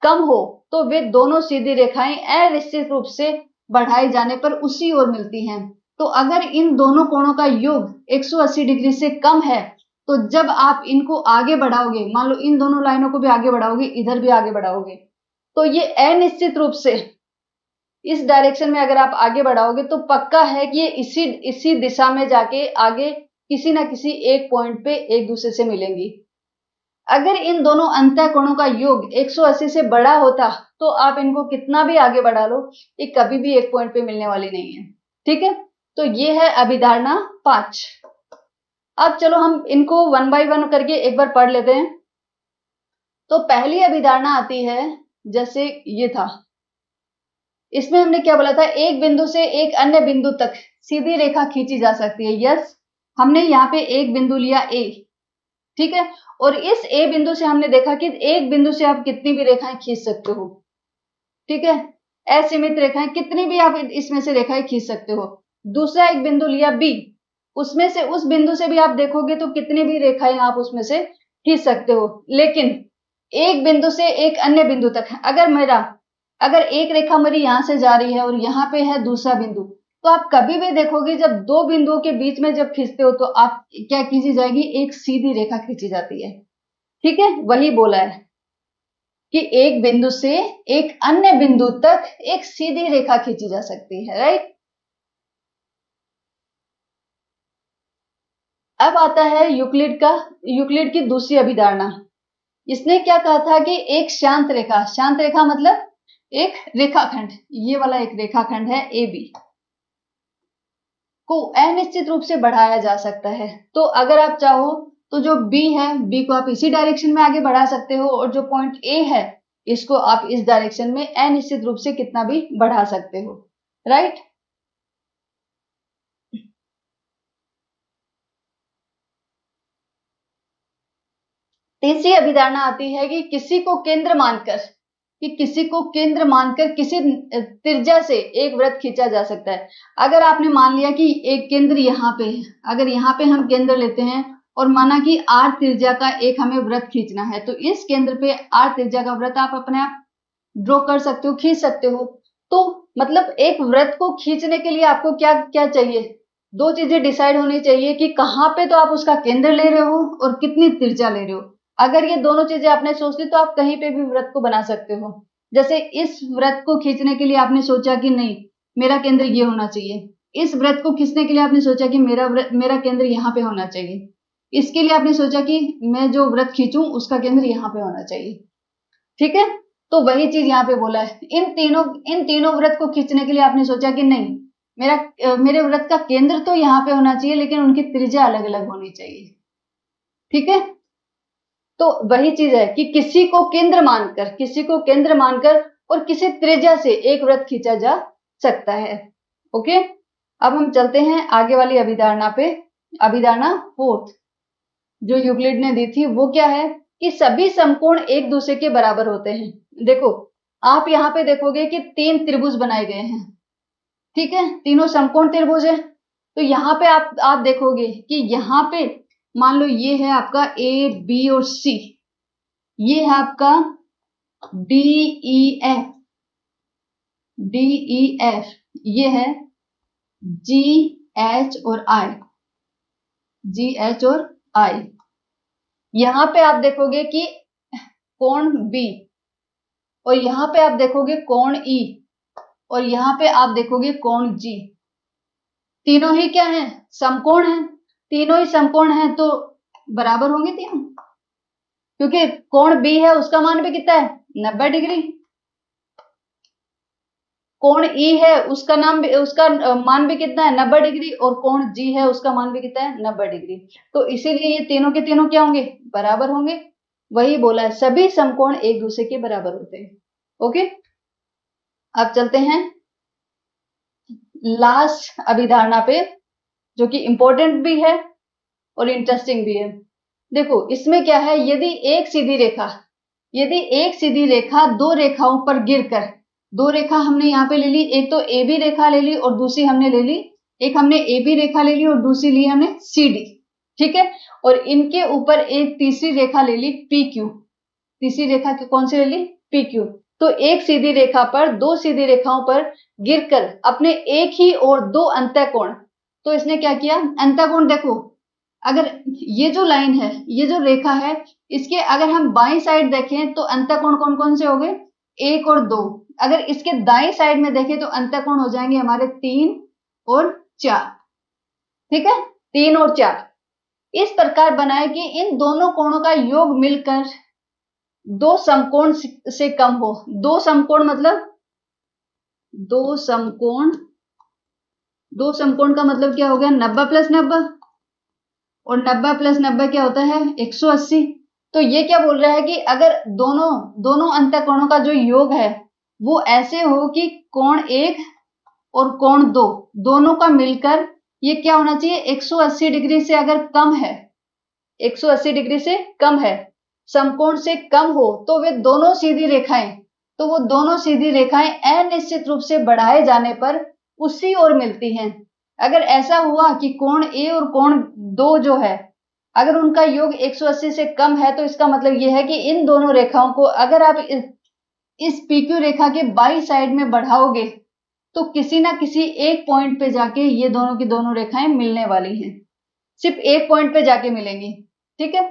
कम हो, तो वे दोनों सीधी रेखाएं अनिश्चित रूप से बढ़ाए जाने पर उसी ओर मिलती हैं। तो अगर इन दोनों कोणों का योग 180 डिग्री से कम है, तो जब आप इनको आगे बढ़ाओगे, मान लो इन दोनों लाइनों को भी आगे बढ़ाओगे, इधर भी आगे बढ़ाओगे, तो ये अनिश्चित रूप से इस डायरेक्शन में अगर आप आगे बढ़ाओगे तो पक्का है कि ये इसी दिशा में जाके आगे किसी ना किसी एक पॉइंट पे एक दूसरे से मिलेंगी। अगर इन दोनों अंतःकोणों का योग 180 से बड़ा होता तो आप इनको कितना भी आगे बढ़ा लो, ये कभी भी एक पॉइंट पे मिलने वाली नहीं है, ठीक है। तो ये है अभिधारणा 5। अब चलो हम इनको 1 बाय 1 करके एक बार पढ़ लेते हैं। तो पहली अभिधारणा आती है, जैसे ये था, इसमें हमने क्या बोला था, एक बिंदु से एक अन्य बिंदु तक सीधी रेखा खींची जा सकती है। यस, हमने यहाँ पे एक बिंदु लिया ए, ठीक है, और इस ए बिंदु से हमने देखा कि एक बिंदु से आप कितनी भी रेखाएं खींच सकते हो, ठीक है, असीमित रेखाएं कितनी भी आप इसमें से रेखाएं खींच सकते हो। दूसरा एक बिंदु लिया बी, उसमें से उस बिंदु से भी आप देखोगे तो कितनी भी रेखाएं आप उसमें से खींच सकते हो। लेकिन एक बिंदु से एक अन्य बिंदु तक, अगर एक रेखा मेरी यहां से जा रही है और यहाँ पे है दूसरा बिंदु, तो आप कभी भी देखोगे जब दो बिंदुओं के बीच में जब खींचते हो तो आप क्या खींची जाएगी, एक सीधी रेखा खींची जाती है। ठीक है, वही बोला है कि एक बिंदु से एक अन्य बिंदु तक एक सीधी रेखा खींची जा सकती है, राइट। अब आता है यूक्लिड की दूसरी अभिधारणा। इसने क्या कहा था कि एक शांत रेखा मतलब एक रेखाखंड, ये वाला एक रेखाखंड है ए बी, को अनिश्चित रूप से बढ़ाया जा सकता है। तो अगर आप चाहो तो जो बी है, बी को आप इसी डायरेक्शन में आगे बढ़ा सकते हो, और जो पॉइंट ए है इसको आप इस डायरेक्शन में अनिश्चित रूप से कितना भी बढ़ा सकते हो, राइट। तीसरी अभिधारणा आती है कि किसी को केंद्र मानकर किसी त्रिज्या से एक वृत्त खींचा जा सकता है। अगर आपने मान लिया कि एक केंद्र यहाँ पे है, अगर यहाँ पे हम केंद्र लेते हैं और माना कि r त्रिज्या का एक हमें वृत्त खींचना है, तो इस केंद्र पे r त्रिज्या का वृत्त आप अपने आप ड्रॉ कर सकते हो, खींच सकते हो। तो मतलब एक वृत्त को खींचने के लिए आपको क्या क्या चाहिए, दो चीजें डिसाइड होनी चाहिए कि कहाँ पे तो आप उसका केंद्र ले रहे हो और कितनी त्रिज्या ले रहे हो। अगर ये दोनों चीजें आपने सोच ली तो आप कहीं पे भी वृत्त को बना सकते हो। जैसे इस वृत्त को खींचने के लिए आपने सोचा कि नहीं मेरा केंद्र ये होना चाहिए, इस वृत्त को खींचने के लिए आपने सोचा कि मेरा केंद्र यहाँ पे होना चाहिए, इसके लिए आपने सोचा कि मैं जो वृत्त खींचूं उसका केंद्र यहाँ पे होना चाहिए। ठीक है, तो वही चीज यहाँ पे बोला है, इन तीनों वृत्त को खींचने के लिए आपने सोचा कि नहीं मेरे वृत्त का केंद्र तो यहाँ पे होना चाहिए लेकिन उनकी त्रिज्या अलग अलग होनी चाहिए। ठीक है, तो वही चीज है कि किसी को केंद्र मानकर और किसी त्रिज्या से एक वृत्त खींचा जा सकता है। ओके, अब हम चलते हैं आगे वाली अभिधारणा पे। अभिधारणा फोर्थ जो यूक्लिड ने दी थी वो क्या है कि सभी समकोण एक दूसरे के बराबर होते हैं। देखो आप यहाँ पे देखोगे कि तीन त्रिभुज बनाए गए हैं, ठीक है, तीनों समकोण त्रिभुज है। तो यहाँ पे आप देखोगे कि यहाँ पे मान लो ये है आपका ए बी और सी, ये है आपका डी ई एफ, ये है जी एच और आई। यहां पे आप देखोगे कि कोण बी, और यहां पे आप देखोगे कोण ई, और यहां पे आप देखोगे कोण जी। तीनों ही क्या है, समकोण है, तीनों ही समकोण है तो बराबर होंगे तीनों, क्योंकि कोण बी है उसका मान भी कितना है 90 डिग्री, कोण ई है उसका मान भी कितना है 90 डिग्री, और कोण जी है उसका मान भी कितना है 90 डिग्री। तो इसीलिए ये तीनों के तीनों क्या होंगे, बराबर होंगे। वही बोला है सभी समकोण एक दूसरे के बराबर होते हैं। ओके, अब चलते हैं लास्ट अभिधारणा पे जो कि इंपॉर्टेंट भी है और इंटरेस्टिंग भी है। देखो इसमें क्या है, यदि एक सीधी रेखा दो रेखाओं पर गिरकर, दो रेखा हमने यहाँ पे ले ली, एक तो ए बी रेखा ले ली और दूसरी हमने ले ली, एक हमने ए बी रेखा ले ली और दूसरी ली हमने सी डी, ठीक है, और इनके ऊपर एक तीसरी रेखा ले ली पी क्यू। तीसरी रेखा कौन सी ले ली, पी क्यू। तो एक सीधी रेखा पर दो सीधी रेखाओं पर गिरकर अपने एक ही और दो अंतःकोण, तो इसने क्या किया, अंतःकोण देखो अगर ये जो लाइन है, ये जो रेखा है, इसके अगर हम बाईं साइड देखें तो अंतःकोण कौन कौन से हो गए, एक और दो। अगर इसके दाईं साइड में देखें तो अंतःकोण हो जाएंगे हमारे 3 और 4, ठीक है, 3 और 4। इस प्रकार बनाए कि इन दोनों कोणों का योग मिलकर दो समकोण से कम हो। दो समकोण मतलब दो समकोण का मतलब क्या हो गया, 90 प्लस 90, और 90 प्लस 90 क्या होता है 180। तो ये क्या बोल रहा है कि अगर दोनों अंतःकोणों का जो योग है वो ऐसे हो कि कोण 1 और कोण 2 दोनों का मिलकर ये क्या होना चाहिए, 180 डिग्री से अगर कम है, 180 डिग्री से कम है, समकोण से कम हो, तो वे दोनों सीधी रेखाएं, तो वो दोनों सीधी रेखाएं अनिश्चित रूप से बढ़ाए जाने पर उसी ओर मिलती हैं। अगर ऐसा हुआ कि कोण ए और कोण 2 जो है अगर उनका योग 180 से कम है तो इसका मतलब यह है कि इन दोनों रेखाओं को अगर आप इस PQ रेखा के बाई साइड में बढ़ाओगे तो किसी ना किसी एक पॉइंट पे जाके ये दोनों की दोनों रेखाएं मिलने वाली हैं, सिर्फ एक पॉइंट पे जाके मिलेंगी, ठीक है,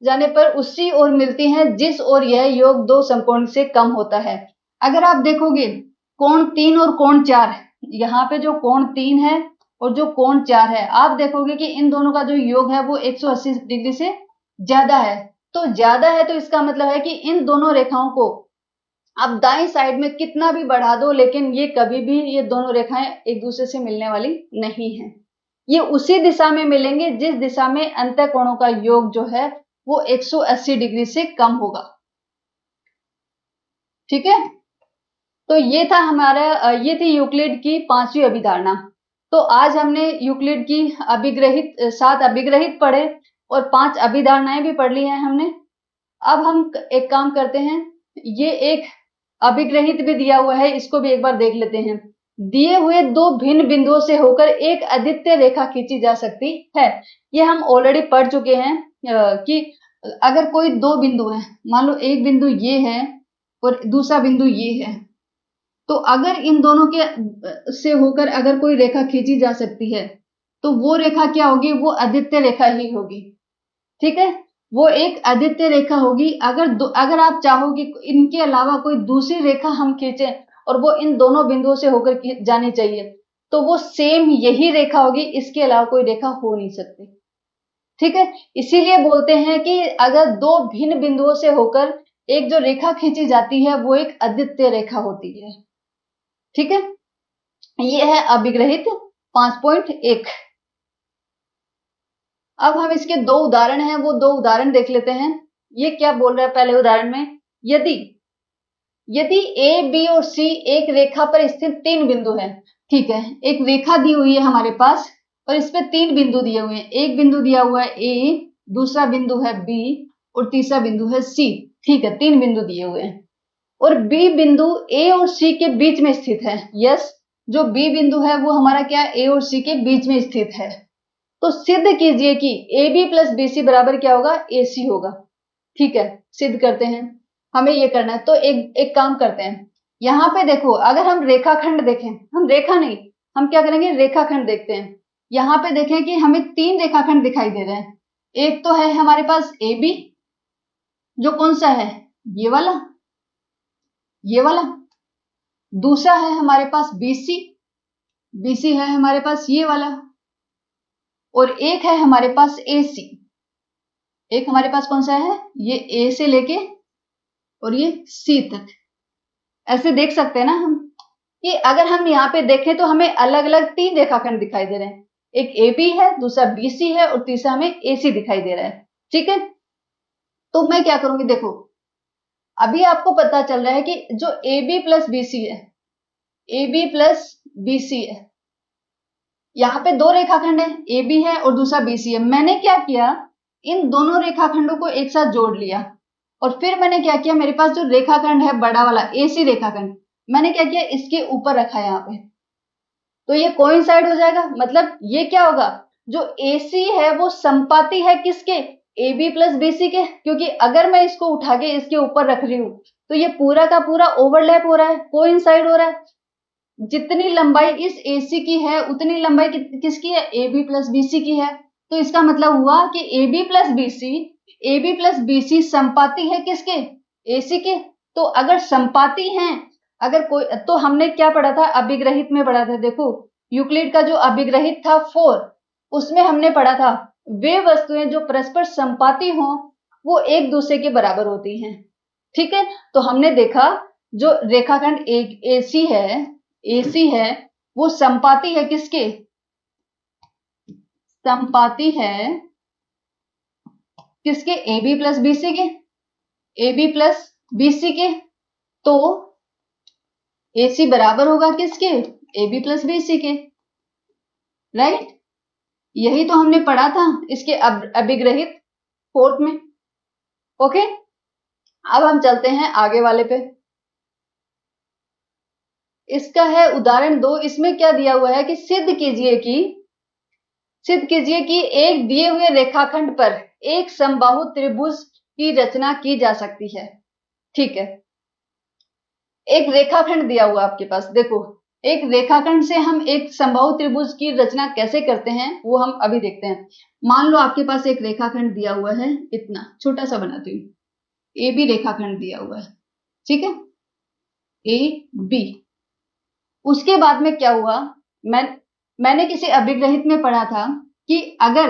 जाने पर उसी ओर मिलती हैं जिस ओर यह योग दो समकोण से कम होता है। अगर आप देखोगे कोण 3 और कोण 4, यहाँ पे जो कोण 3 है और जो कोण 4 है, आप देखोगे कि इन दोनों का जो योग है वो 180 डिग्री से ज्यादा है। तो ज्यादा है तो इसका मतलब है कि इन दोनों रेखाओं को आप दाएं साइड में कितना भी बढ़ा दो, लेकिन ये कभी भी ये दोनों रेखाएं एक दूसरे से मिलने वाली नहीं है। ये उसी दिशा में मिलेंगे जिस दिशा में अंतःकोणों का योग जो है वो 180 डिग्री से कम होगा, ठीक है। तो ये था हमारा ये थी यूक्लिड की 5वीं अभिधारणा। तो आज हमने यूक्लिड की अभिग्रहित 7 अभिग्रहित पढ़े और 5 अभिधारणाएं भी पढ़ ली हैं हमने। अब हम एक काम करते हैं, ये एक अभिग्रहित भी दिया हुआ है, इसको भी एक बार देख लेते हैं। दिए हुए दो भिन्न बिंदुओं से होकर एक अद्वितीय रेखा खींची जा सकती है। ये हम ऑलरेडी पढ़ चुके हैं कि अगर कोई दो बिंदु है, मान लो एक बिंदु ये है और दूसरा बिंदु ये है, तो अगर इन दोनों के से होकर अगर कोई रेखा खींची जा सकती है तो वो रेखा क्या होगी, वो अद्वितीय रेखा ही होगी, ठीक है, वो एक अद्वितीय रेखा होगी। अगर आप चाहो कि इनके अलावा कोई दूसरी रेखा हम खींचें और वो इन दोनों बिंदुओं से होकर जानी चाहिए, तो वो सेम यही रेखा होगी, इसके अलावा कोई रेखा हो नहीं सकती, ठीक है। इसीलिए बोलते हैं कि अगर दो भिन्न बिंदुओं से होकर एक जो रेखा खींची जाती है वो एक अद्वितीय रेखा होती है, ठीक है। ये है अभिग्रहित 5.1। अब हम इसके दो उदाहरण हैं, वो दो उदाहरण देख लेते हैं। ये क्या बोल रहा है पहले उदाहरण में, यदि ए, बी और सी एक रेखा पर स्थित 3 बिंदु हैं, ठीक है, एक रेखा दी हुई है हमारे पास और इस पे 3 बिंदु दिए हुए हैं। एक बिंदु दिया हुआ है ए, दूसरा बिंदु है बी और तीसरा बिंदु है सी, ठीक है, 3 बिंदु दिए हुए हैं और बी बिंदु ए और सी के बीच में स्थित है। यस, जो बी बिंदु है वो हमारा क्या है, ए और सी के बीच में स्थित है। तो सिद्ध कीजिए कि A B plus B C बराबर क्या होगा, ए सी होगा, ठीक है, सिद्ध करते हैं। हमें ये करना है, तो एक काम करते हैं, यहाँ पे देखो, अगर हम रेखाखंड देखें, हम रेखा नहीं, हम क्या करेंगे, रेखाखंड देखते हैं। यहाँ पे देखें कि हमें 3 रेखाखंड दिखाई दे रहे हैं। एक तो है हमारे पास ए बी, जो कौन सा है, ये वाला, ये वाला। दूसरा है हमारे पास BC, BC है हमारे पास ये वाला, और एक है हमारे पास AC। एक हमारे पास कौन सा है, ये A से लेके और ये C तक। ऐसे देख सकते हैं ना हम कि अगर हम यहाँ पे देखें तो हमें अलग अलग 3 रेखाखंड दिखाई दे रहे हैं। एक AB है, दूसरा BC है और तीसरा हमें AC दिखाई दे रहा है, ठीक है। तो मैं क्या करूंगी, देखो अभी आपको पता चल रहा है कि जो AB प्लस BC है, AB प्लस BC है, यहाँ पे 2 रेखाखंड है, AB है और दूसरा BC है। मैंने क्या किया, इन दोनों रेखाखंडों को एक साथ जोड़ लिया और फिर मैंने क्या किया, मेरे पास जो रेखाखंड है बड़ा वाला AC रेखाखंड, मैंने क्या किया, इसके ऊपर रखा यहाँ पे, तो ये कोइंसाइड हो जाएगा। मतलब ये क्या होगा, जो AC है वो संपाती है किसके, AB प्लस BC के, क्योंकि अगर मैं इसको उठा के इसके ऊपर रख रही हूं तो ये पूरा का पूरा ओवरलैप हो रहा है, कोइंसाइड हो रहा है। जितनी लंबाई इस AC की है उतनी लंबाई किसकी है, AB प्लस BC की है। तो इसका मतलब हुआ कि AB प्लस BC संपाती है किसके, AC के। तो अगर संपाती हैं, अगर कोई, तो हमने क्या पढ़ा था, अभिग्रहित में पढ़ा था, देखो यूक्लिड का जो अभिग्रहित था 4, उसमें हमने पढ़ा था वे वस्तुएं जो परस्पर संपाती हों वो एक दूसरे के बराबर होती हैं, ठीक है। तो हमने देखा जो रेखाखंड एक AC है वो संपाती है किसके, संपाती है किसके, AB प्लस BC के, AB प्लस BC के। तो AC बराबर होगा किसके, AB प्लस BC के, राइट। यही तो हमने पढ़ा था इसके अभिग्रहित 4 में, ओके। अब हम चलते हैं आगे वाले पे। इसका है उदाहरण 2। इसमें क्या दिया हुआ है कि सिद्ध कीजिए कि एक दिए हुए रेखाखंड पर एक समबाहु त्रिभुज की रचना की जा सकती है। ठीक है, एक रेखाखंड दिया हुआ आपके पास, देखो एक रेखाखंड से हम एक समबाहु त्रिभुज की रचना कैसे करते हैं वो हम अभी देखते हैं। मान लो आपके पास एक रेखाखंड दिया हुआ है, इतना छोटा सा बनाती हूँ, ए बी रेखाखंड दिया हुआ है, ठीक है, ए बी। उसके बाद में क्या हुआ, मैंने किसी अभिग्रहित में पढ़ा था कि अगर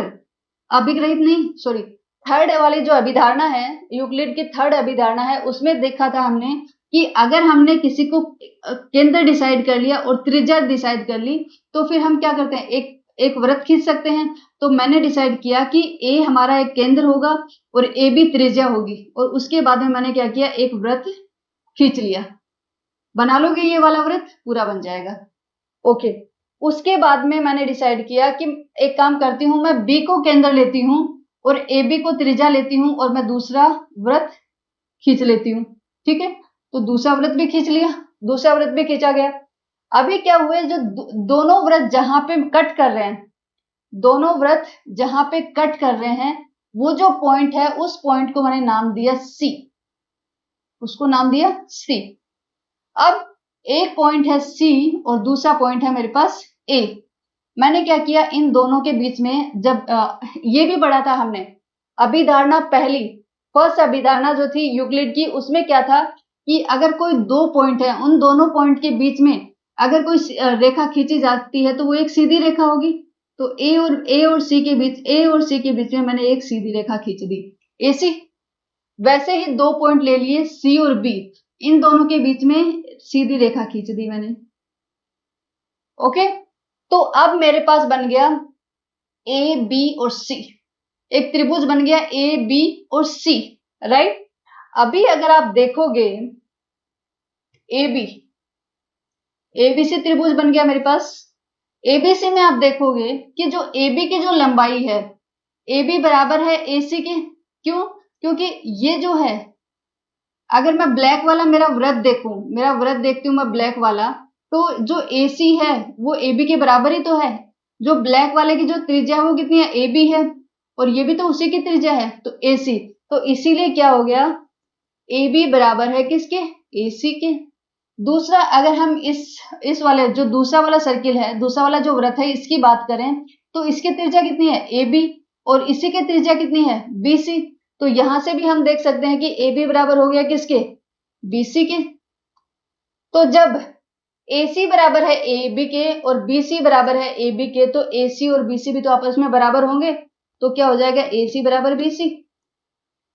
अभिग्रहित नहीं, सॉरी, थर्ड वाली जो अभिधारणा है, यूक्लिड की थर्ड अभिधारणा है, उसमें देखा था हमने कि अगर हमने किसी को केंद्र डिसाइड कर लिया और त्रिज्या डिसाइड कर ली तो फिर हम क्या करते हैं, एक वृत्त खींच सकते हैं। तो मैंने डिसाइड किया कि ए हमारा एक केंद्र होगा और ए बी त्रिज्या होगी, और उसके बाद में मैंने क्या किया, एक वृत्त खींच लिया। बना लोगे ये वाला वृत्त, पूरा बन जाएगा। ओके, उसके बाद में मैंने डिसाइड किया कि एक काम करती हूं, मैं बी को केंद्र लेती हूं और ए बी को त्रिज्या लेती हूं और मैं दूसरा वृत्त खींच लेती हूं। ठीक है, तो दूसरा वृत्त भी खींच लिया, दूसरा वृत्त भी खींचा गया। अभी क्या हुए, जो दोनों वृत्त जहां पे कट कर रहे हैं, दोनों वृत्त जहां पे कट कर रहे हैं, वो जो पॉइंट है उस पॉइंट को मैंने नाम दिया सी, उसको नाम दिया सी। अब एक पॉइंट है सी और दूसरा पॉइंट है मेरे पास ए। मैंने क्या किया, इन दोनों के बीच में, जब ये भी पढ़ा था हमने अभिधारणा पहली, फर्स्ट अभिधारणा जो थी यूक्लिड की, उसमें क्या था कि अगर कोई दो पॉइंट है, उन दोनों पॉइंट के बीच में अगर कोई रेखा खींची जाती है तो वो एक सीधी रेखा होगी। तो ए और सी के बीच में मैंने एक सीधी रेखा खींच दी, एसी। वैसे ही दो पॉइंट ले लिए सी और बी, इन दोनों के बीच में सीधी रेखा खींच दी मैंने। ओके, तो अब मेरे पास बन गया ए बी और सी, एक त्रिभुज बन गया ए बी और सी, राइट। अभी अगर आप देखोगे एबीसी त्रिभुज बन गया मेरे पास। एबीसी में आप देखोगे कि जो एबी की जो लंबाई है, एबी बराबर है एसी के। क्यों? क्योंकि ये जो है, अगर मैं ब्लैक वाला मेरा वृत्त देखती हूं मैं ब्लैक वाला, तो जो एसी है वो एबी के बराबर ही तो है। जो ब्लैक वाले की जो त्रिज्या है वो कितनी है, एबी है, और ये भी तो उसी की त्रिज्या है, तो एसी। तो इसीलिए क्या हो गया, एबी बराबर है किसके, एसी के। दूसरा, अगर हम इस वाले जो दूसरा वाला सर्किल है, दूसरा वाला जो वृत्त है, इसकी बात करें तो इसकी त्रिज्या कितनी है, एबी, और इसी की त्रिज्या कितनी है, बीसी। तो यहां से भी हम देख सकते हैं कि एबी बराबर हो गया किसके, बीसी के। तो जब AC बराबर है AB के और BC बराबर है AB के, तो AC और BC भी तो आपस में बराबर होंगे, तो क्या हो जाएगा, AC बराबर BC।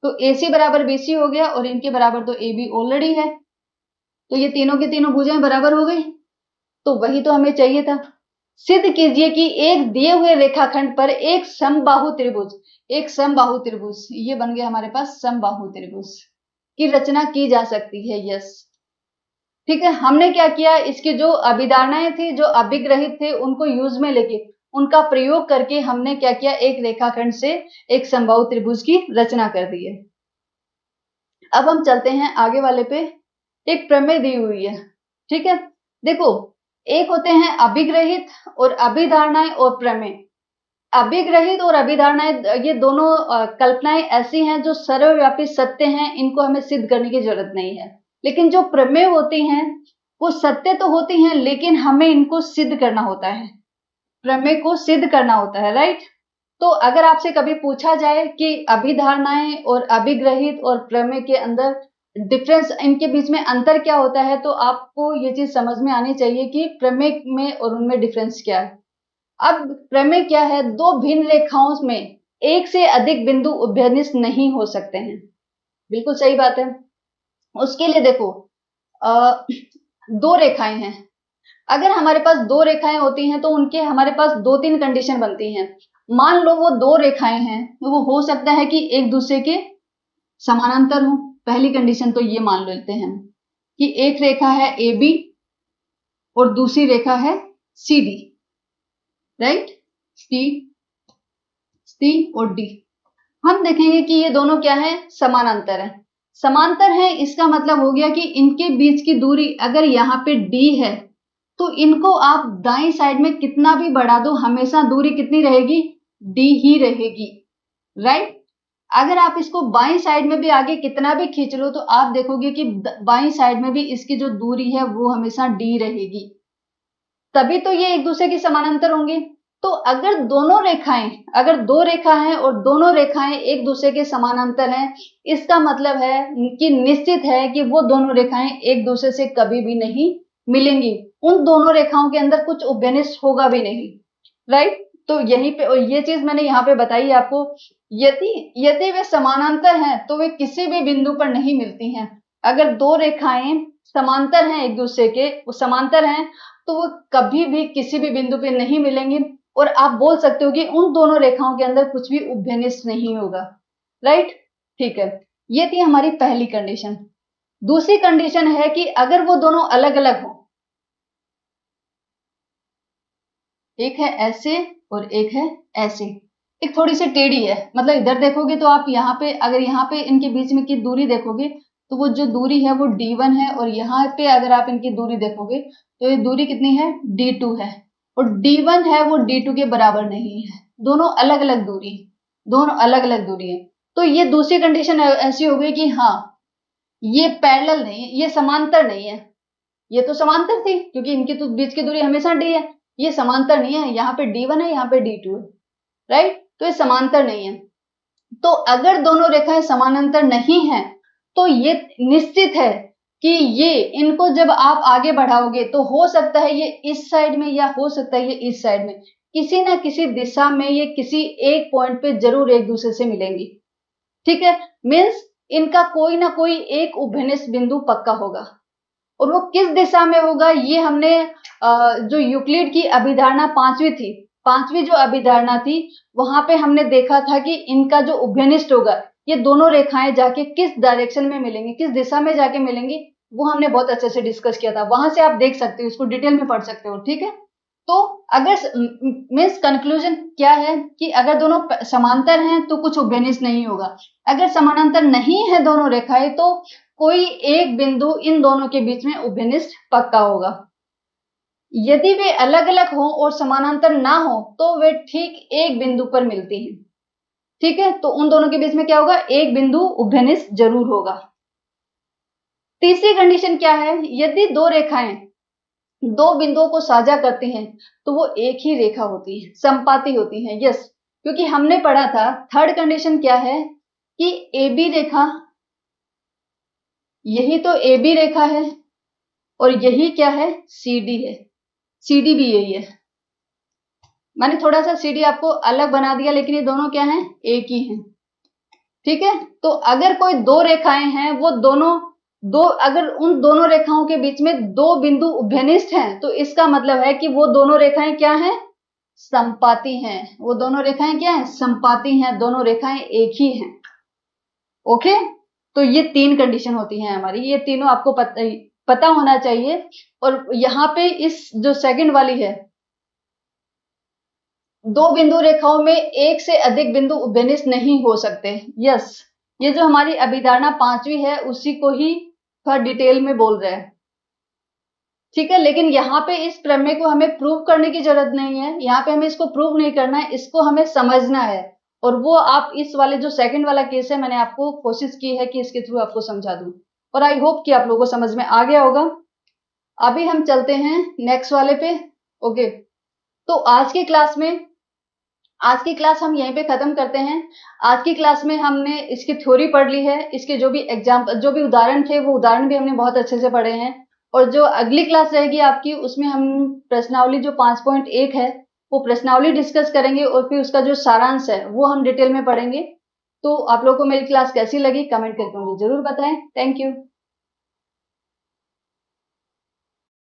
तो AC बराबर BC हो गया और इनके बराबर तो AB ऑलरेडी है, तो ये तीनों की तीनों भुजाएं बराबर हो गई। तो वही तो हमें चाहिए था। सिद्ध कीजिए कि एक दिए हुए रेखाखंड पर एक समबाहु त्रिभुज, ये बन गया हमारे पास समबाहु त्रिभुज की रचना की जा सकती है। यस, ठीक है। हमने क्या किया, इसकी जो अभिधारणाएं थी, जो अभिग्रहित थे, उनको यूज में लेके, उनका प्रयोग करके हमने क्या किया, एक रेखाखंड से एक समबाहु त्रिभुज की रचना कर दी है। अब हम चलते हैं आगे वाले पे। एक प्रमेय दी हुई है, ठीक है। देखो, एक होते हैं अभिग्रहित और अभिधारणाएं और प्रमेय। अभिग्रहित और अभिधारणाएं, ये दोनों कल्पनाएं ऐसी हैं जो सर्वव्यापी सत्य हैं, इनको हमें सिद्ध करने की जरूरत नहीं है। लेकिन जो प्रमेय होती हैं वो सत्य तो होती हैं, लेकिन हमें इनको सिद्ध करना होता है, प्रमेय को सिद्ध करना होता है, राइट। तो अगर आपसे कभी पूछा जाए कि अभिधारणाएं और अभिग्रहित और प्रमेय के अंदर डिफरेंस, इनके बीच में अंतर क्या होता है, तो आपको ये चीज समझ में आनी चाहिए कि प्रमेय में और उनमें डिफरेंस क्या है। अब प्रमेय क्या है, दो भिन्न रेखाओं में एक से अधिक बिंदु उभयनिष्ठ नहीं हो सकते हैं। बिल्कुल सही बात है। उसके लिए देखो, दो रेखाएं हैं, अगर हमारे पास दो रेखाएं होती हैं तो उनके हमारे पास दो तीन कंडीशन बनती हैं। मान लो वो दो रेखाएं हैं, तो वो हो सकता है कि एक दूसरे के समानांतर हो। पहली कंडीशन तो ये मान लेते हैं कि एक रेखा है AB और दूसरी रेखा है CD, राइट, C और D। हम देखेंगे कि ये दोनों क्या है, समानांतर है। समांतर है, इसका मतलब हो गया कि इनके बीच की दूरी अगर यहाँ पे D है, तो इनको आप दाईं साइड में कितना भी बढ़ा दो, हमेशा दूरी कितनी रहेगी, D ही रहेगी, राइट। अगर आप इसको बाईं साइड में भी आगे कितना भी खींच लो तो आप देखोगे कि बाईं साइड में भी इसकी जो दूरी है वो हमेशा d रहेगी, तभी तो ये एक दूसरे के समानांतर होंगे। तो अगर दोनों रेखाएं, अगर दो रेखा हैं और दोनों रेखाएं एक दूसरे के समानांतर हैं, इसका मतलब है कि निश्चित है कि वो दोनों रेखाएं एक दूसरे से कभी भी नहीं मिलेंगी, उन दोनों रेखाओं के अंदर कुछ उभयनिष्ठ होगा भी नहीं, राइट। तो यहीं पे, और ये चीज मैंने यहाँ पे बताई आपको, यदि वे समानांतर हैं तो वे किसी भी बिंदु पर नहीं मिलती हैं। अगर दो रेखाएं समांतर हैं, एक दूसरे के वो समांतर हैं, तो वो कभी भी किसी भी बिंदु पे नहीं मिलेंगी, और आप बोल सकते हो कि उन दोनों रेखाओं के अंदर कुछ भी उभयनिष्ठ नहीं होगा, राइट। ठीक है, ये थी हमारी पहली कंडीशन। दूसरी कंडीशन है कि अगर वो दोनों अलग अलग हो, एक है ऐसे और एक है ऐसे, एक थोड़ी सी टेढ़ी है, मतलब इधर देखोगे तो आप यहाँ पे, अगर यहाँ पे इनके बीच में की दूरी देखोगे तो वो जो दूरी है वो d1 है, और यहाँ पे अगर आप इनकी दूरी देखोगे तो ये दूरी कितनी है, d2 है, और d1 है वो d2 के बराबर नहीं है, दोनों अलग अलग दूरी, दोनों अलग अलग दूरी है। तो ये दूसरी कंडीशन ऐसी हो गई कि हाँ, ये पैरेलल नहीं है, ये समांतर नहीं है। ये तो समांतर थी क्योंकि इनकी तो बीच की दूरी हमेशा d है, ये समांतर नहीं है, यहाँ पे d1 है, यहाँ पे d2 है, राइट। तो ये समांतर नहीं है। तो अगर दोनों रेखाएं समानांतर नहीं है तो ये निश्चित है कि ये, इनको जब आप आगे बढ़ाओगे तो हो सकता है ये इस साइड में या हो सकता है ये इस साइड में, किसी ना किसी दिशा में ये किसी एक पॉइंट पे जरूर एक दूसरे से मिलेंगी, ठीक है। मीन्स इनका कोई ना कोई एक उभयनिष्ठ बिंदु पक्का होगा, और वो किस दिशा में होगा ये हमने जो यूक्लिड की अभिधारणा पांचवी जो अभिधारणा थी वहां पे हमने देखा था कि इनका जो उभयनिष्ठ होगा, ये दोनों रेखाएं जाके किस डायरेक्शन में मिलेंगी, किस दिशा में जाके मिलेंगी, वो हमने बहुत अच्छे से डिस्कस किया था, वहां से आप देख सकते हो, इसको डिटेल में पढ़ सकते हो, ठीक है। तो अगर मीन्स कंक्लूजन क्या है कि अगर दोनों समांतर हैं तो कुछ उभयनिष्ठ नहीं होगा, अगर समानांतर नहीं है दोनों रेखाएं तो कोई एक बिंदु इन दोनों के बीच में उभयनिष्ठ पक्का होगा। यदि वे अलग अलग हों और समानांतर ना हो तो वे ठीक एक बिंदु पर मिलती हैं, ठीक है। तो उन दोनों के बीच में क्या होगा, एक बिंदु उभयनिष्ठ जरूर होगा। तीसरी कंडीशन क्या है, यदि दो रेखाएं दो बिंदुओं को साझा करती हैं तो वो एक ही रेखा होती है, संपाती होती हैं, यस। क्योंकि हमने पढ़ा था, थर्ड कंडीशन क्या है कि AB रेखा, यही तो AB रेखा है, और यही क्या है, CD है, CD भी यही है। मैंने थोड़ा सा CD आपको अलग बना दिया, लेकिन ये दोनों क्या हैं, एक ही हैं, ठीक है। तो अगर कोई दो रेखाएं हैं, वो दोनों अगर उन दोनों रेखाओं के बीच में दो बिंदु उभयनिष्ठ हैं तो इसका मतलब है कि वो दोनों रेखाएं क्या हैं, संपाती हैं। वो दोनों रेखाएं क्या हैं, संपाती हैं, दोनों रेखाएं एक ही हैं, ओके। तो ये तीन कंडीशन होती हैं हमारी, ये तीनों आपको पता होना चाहिए। और यहाँ पे इस जो सेकंड वाली है, दो बिंदु रेखाओं में एक से अधिक बिंदु उभयनिष्ठ नहीं हो सकते, यस। ये जो हमारी अभिधारणा पांचवी है उसी को ही थोड़ा डिटेल में बोल रहे हैं, ठीक है। लेकिन यहाँ पे इस प्रमेय को हमें प्रूव करने की जरूरत नहीं है, यहाँ पे हमें इसको प्रूव नहीं करना है, इसको हमें समझना है। और वो आप इस वाले जो सेकंड वाला केस है, मैंने आपको कोशिश की है कि इसके थ्रू आपको समझा दूं, और आई होप कि आप लोगों को समझ में आ गया होगा। अभी हम चलते हैं नेक्स्ट वाले पे, ओके। तो आज की क्लास हम यहीं पे खत्म करते हैं। आज की क्लास में हमने इसकी थ्योरी पढ़ ली है, इसके जो भी उदाहरण थे वो उदाहरण भी हमने बहुत अच्छे से पढ़े हैं। और जो अगली क्लास रहेगी आपकी, उसमें हम प्रश्नावली जो 5.1 है वो प्रश्नावली डिस्कस करेंगे, और फिर उसका जो सारांश है वो हम डिटेल में पढ़ेंगे। तो आप लोगों को मेरी क्लास कैसी लगी कमेंट करके मुझे जरूर बताएं। Thank you.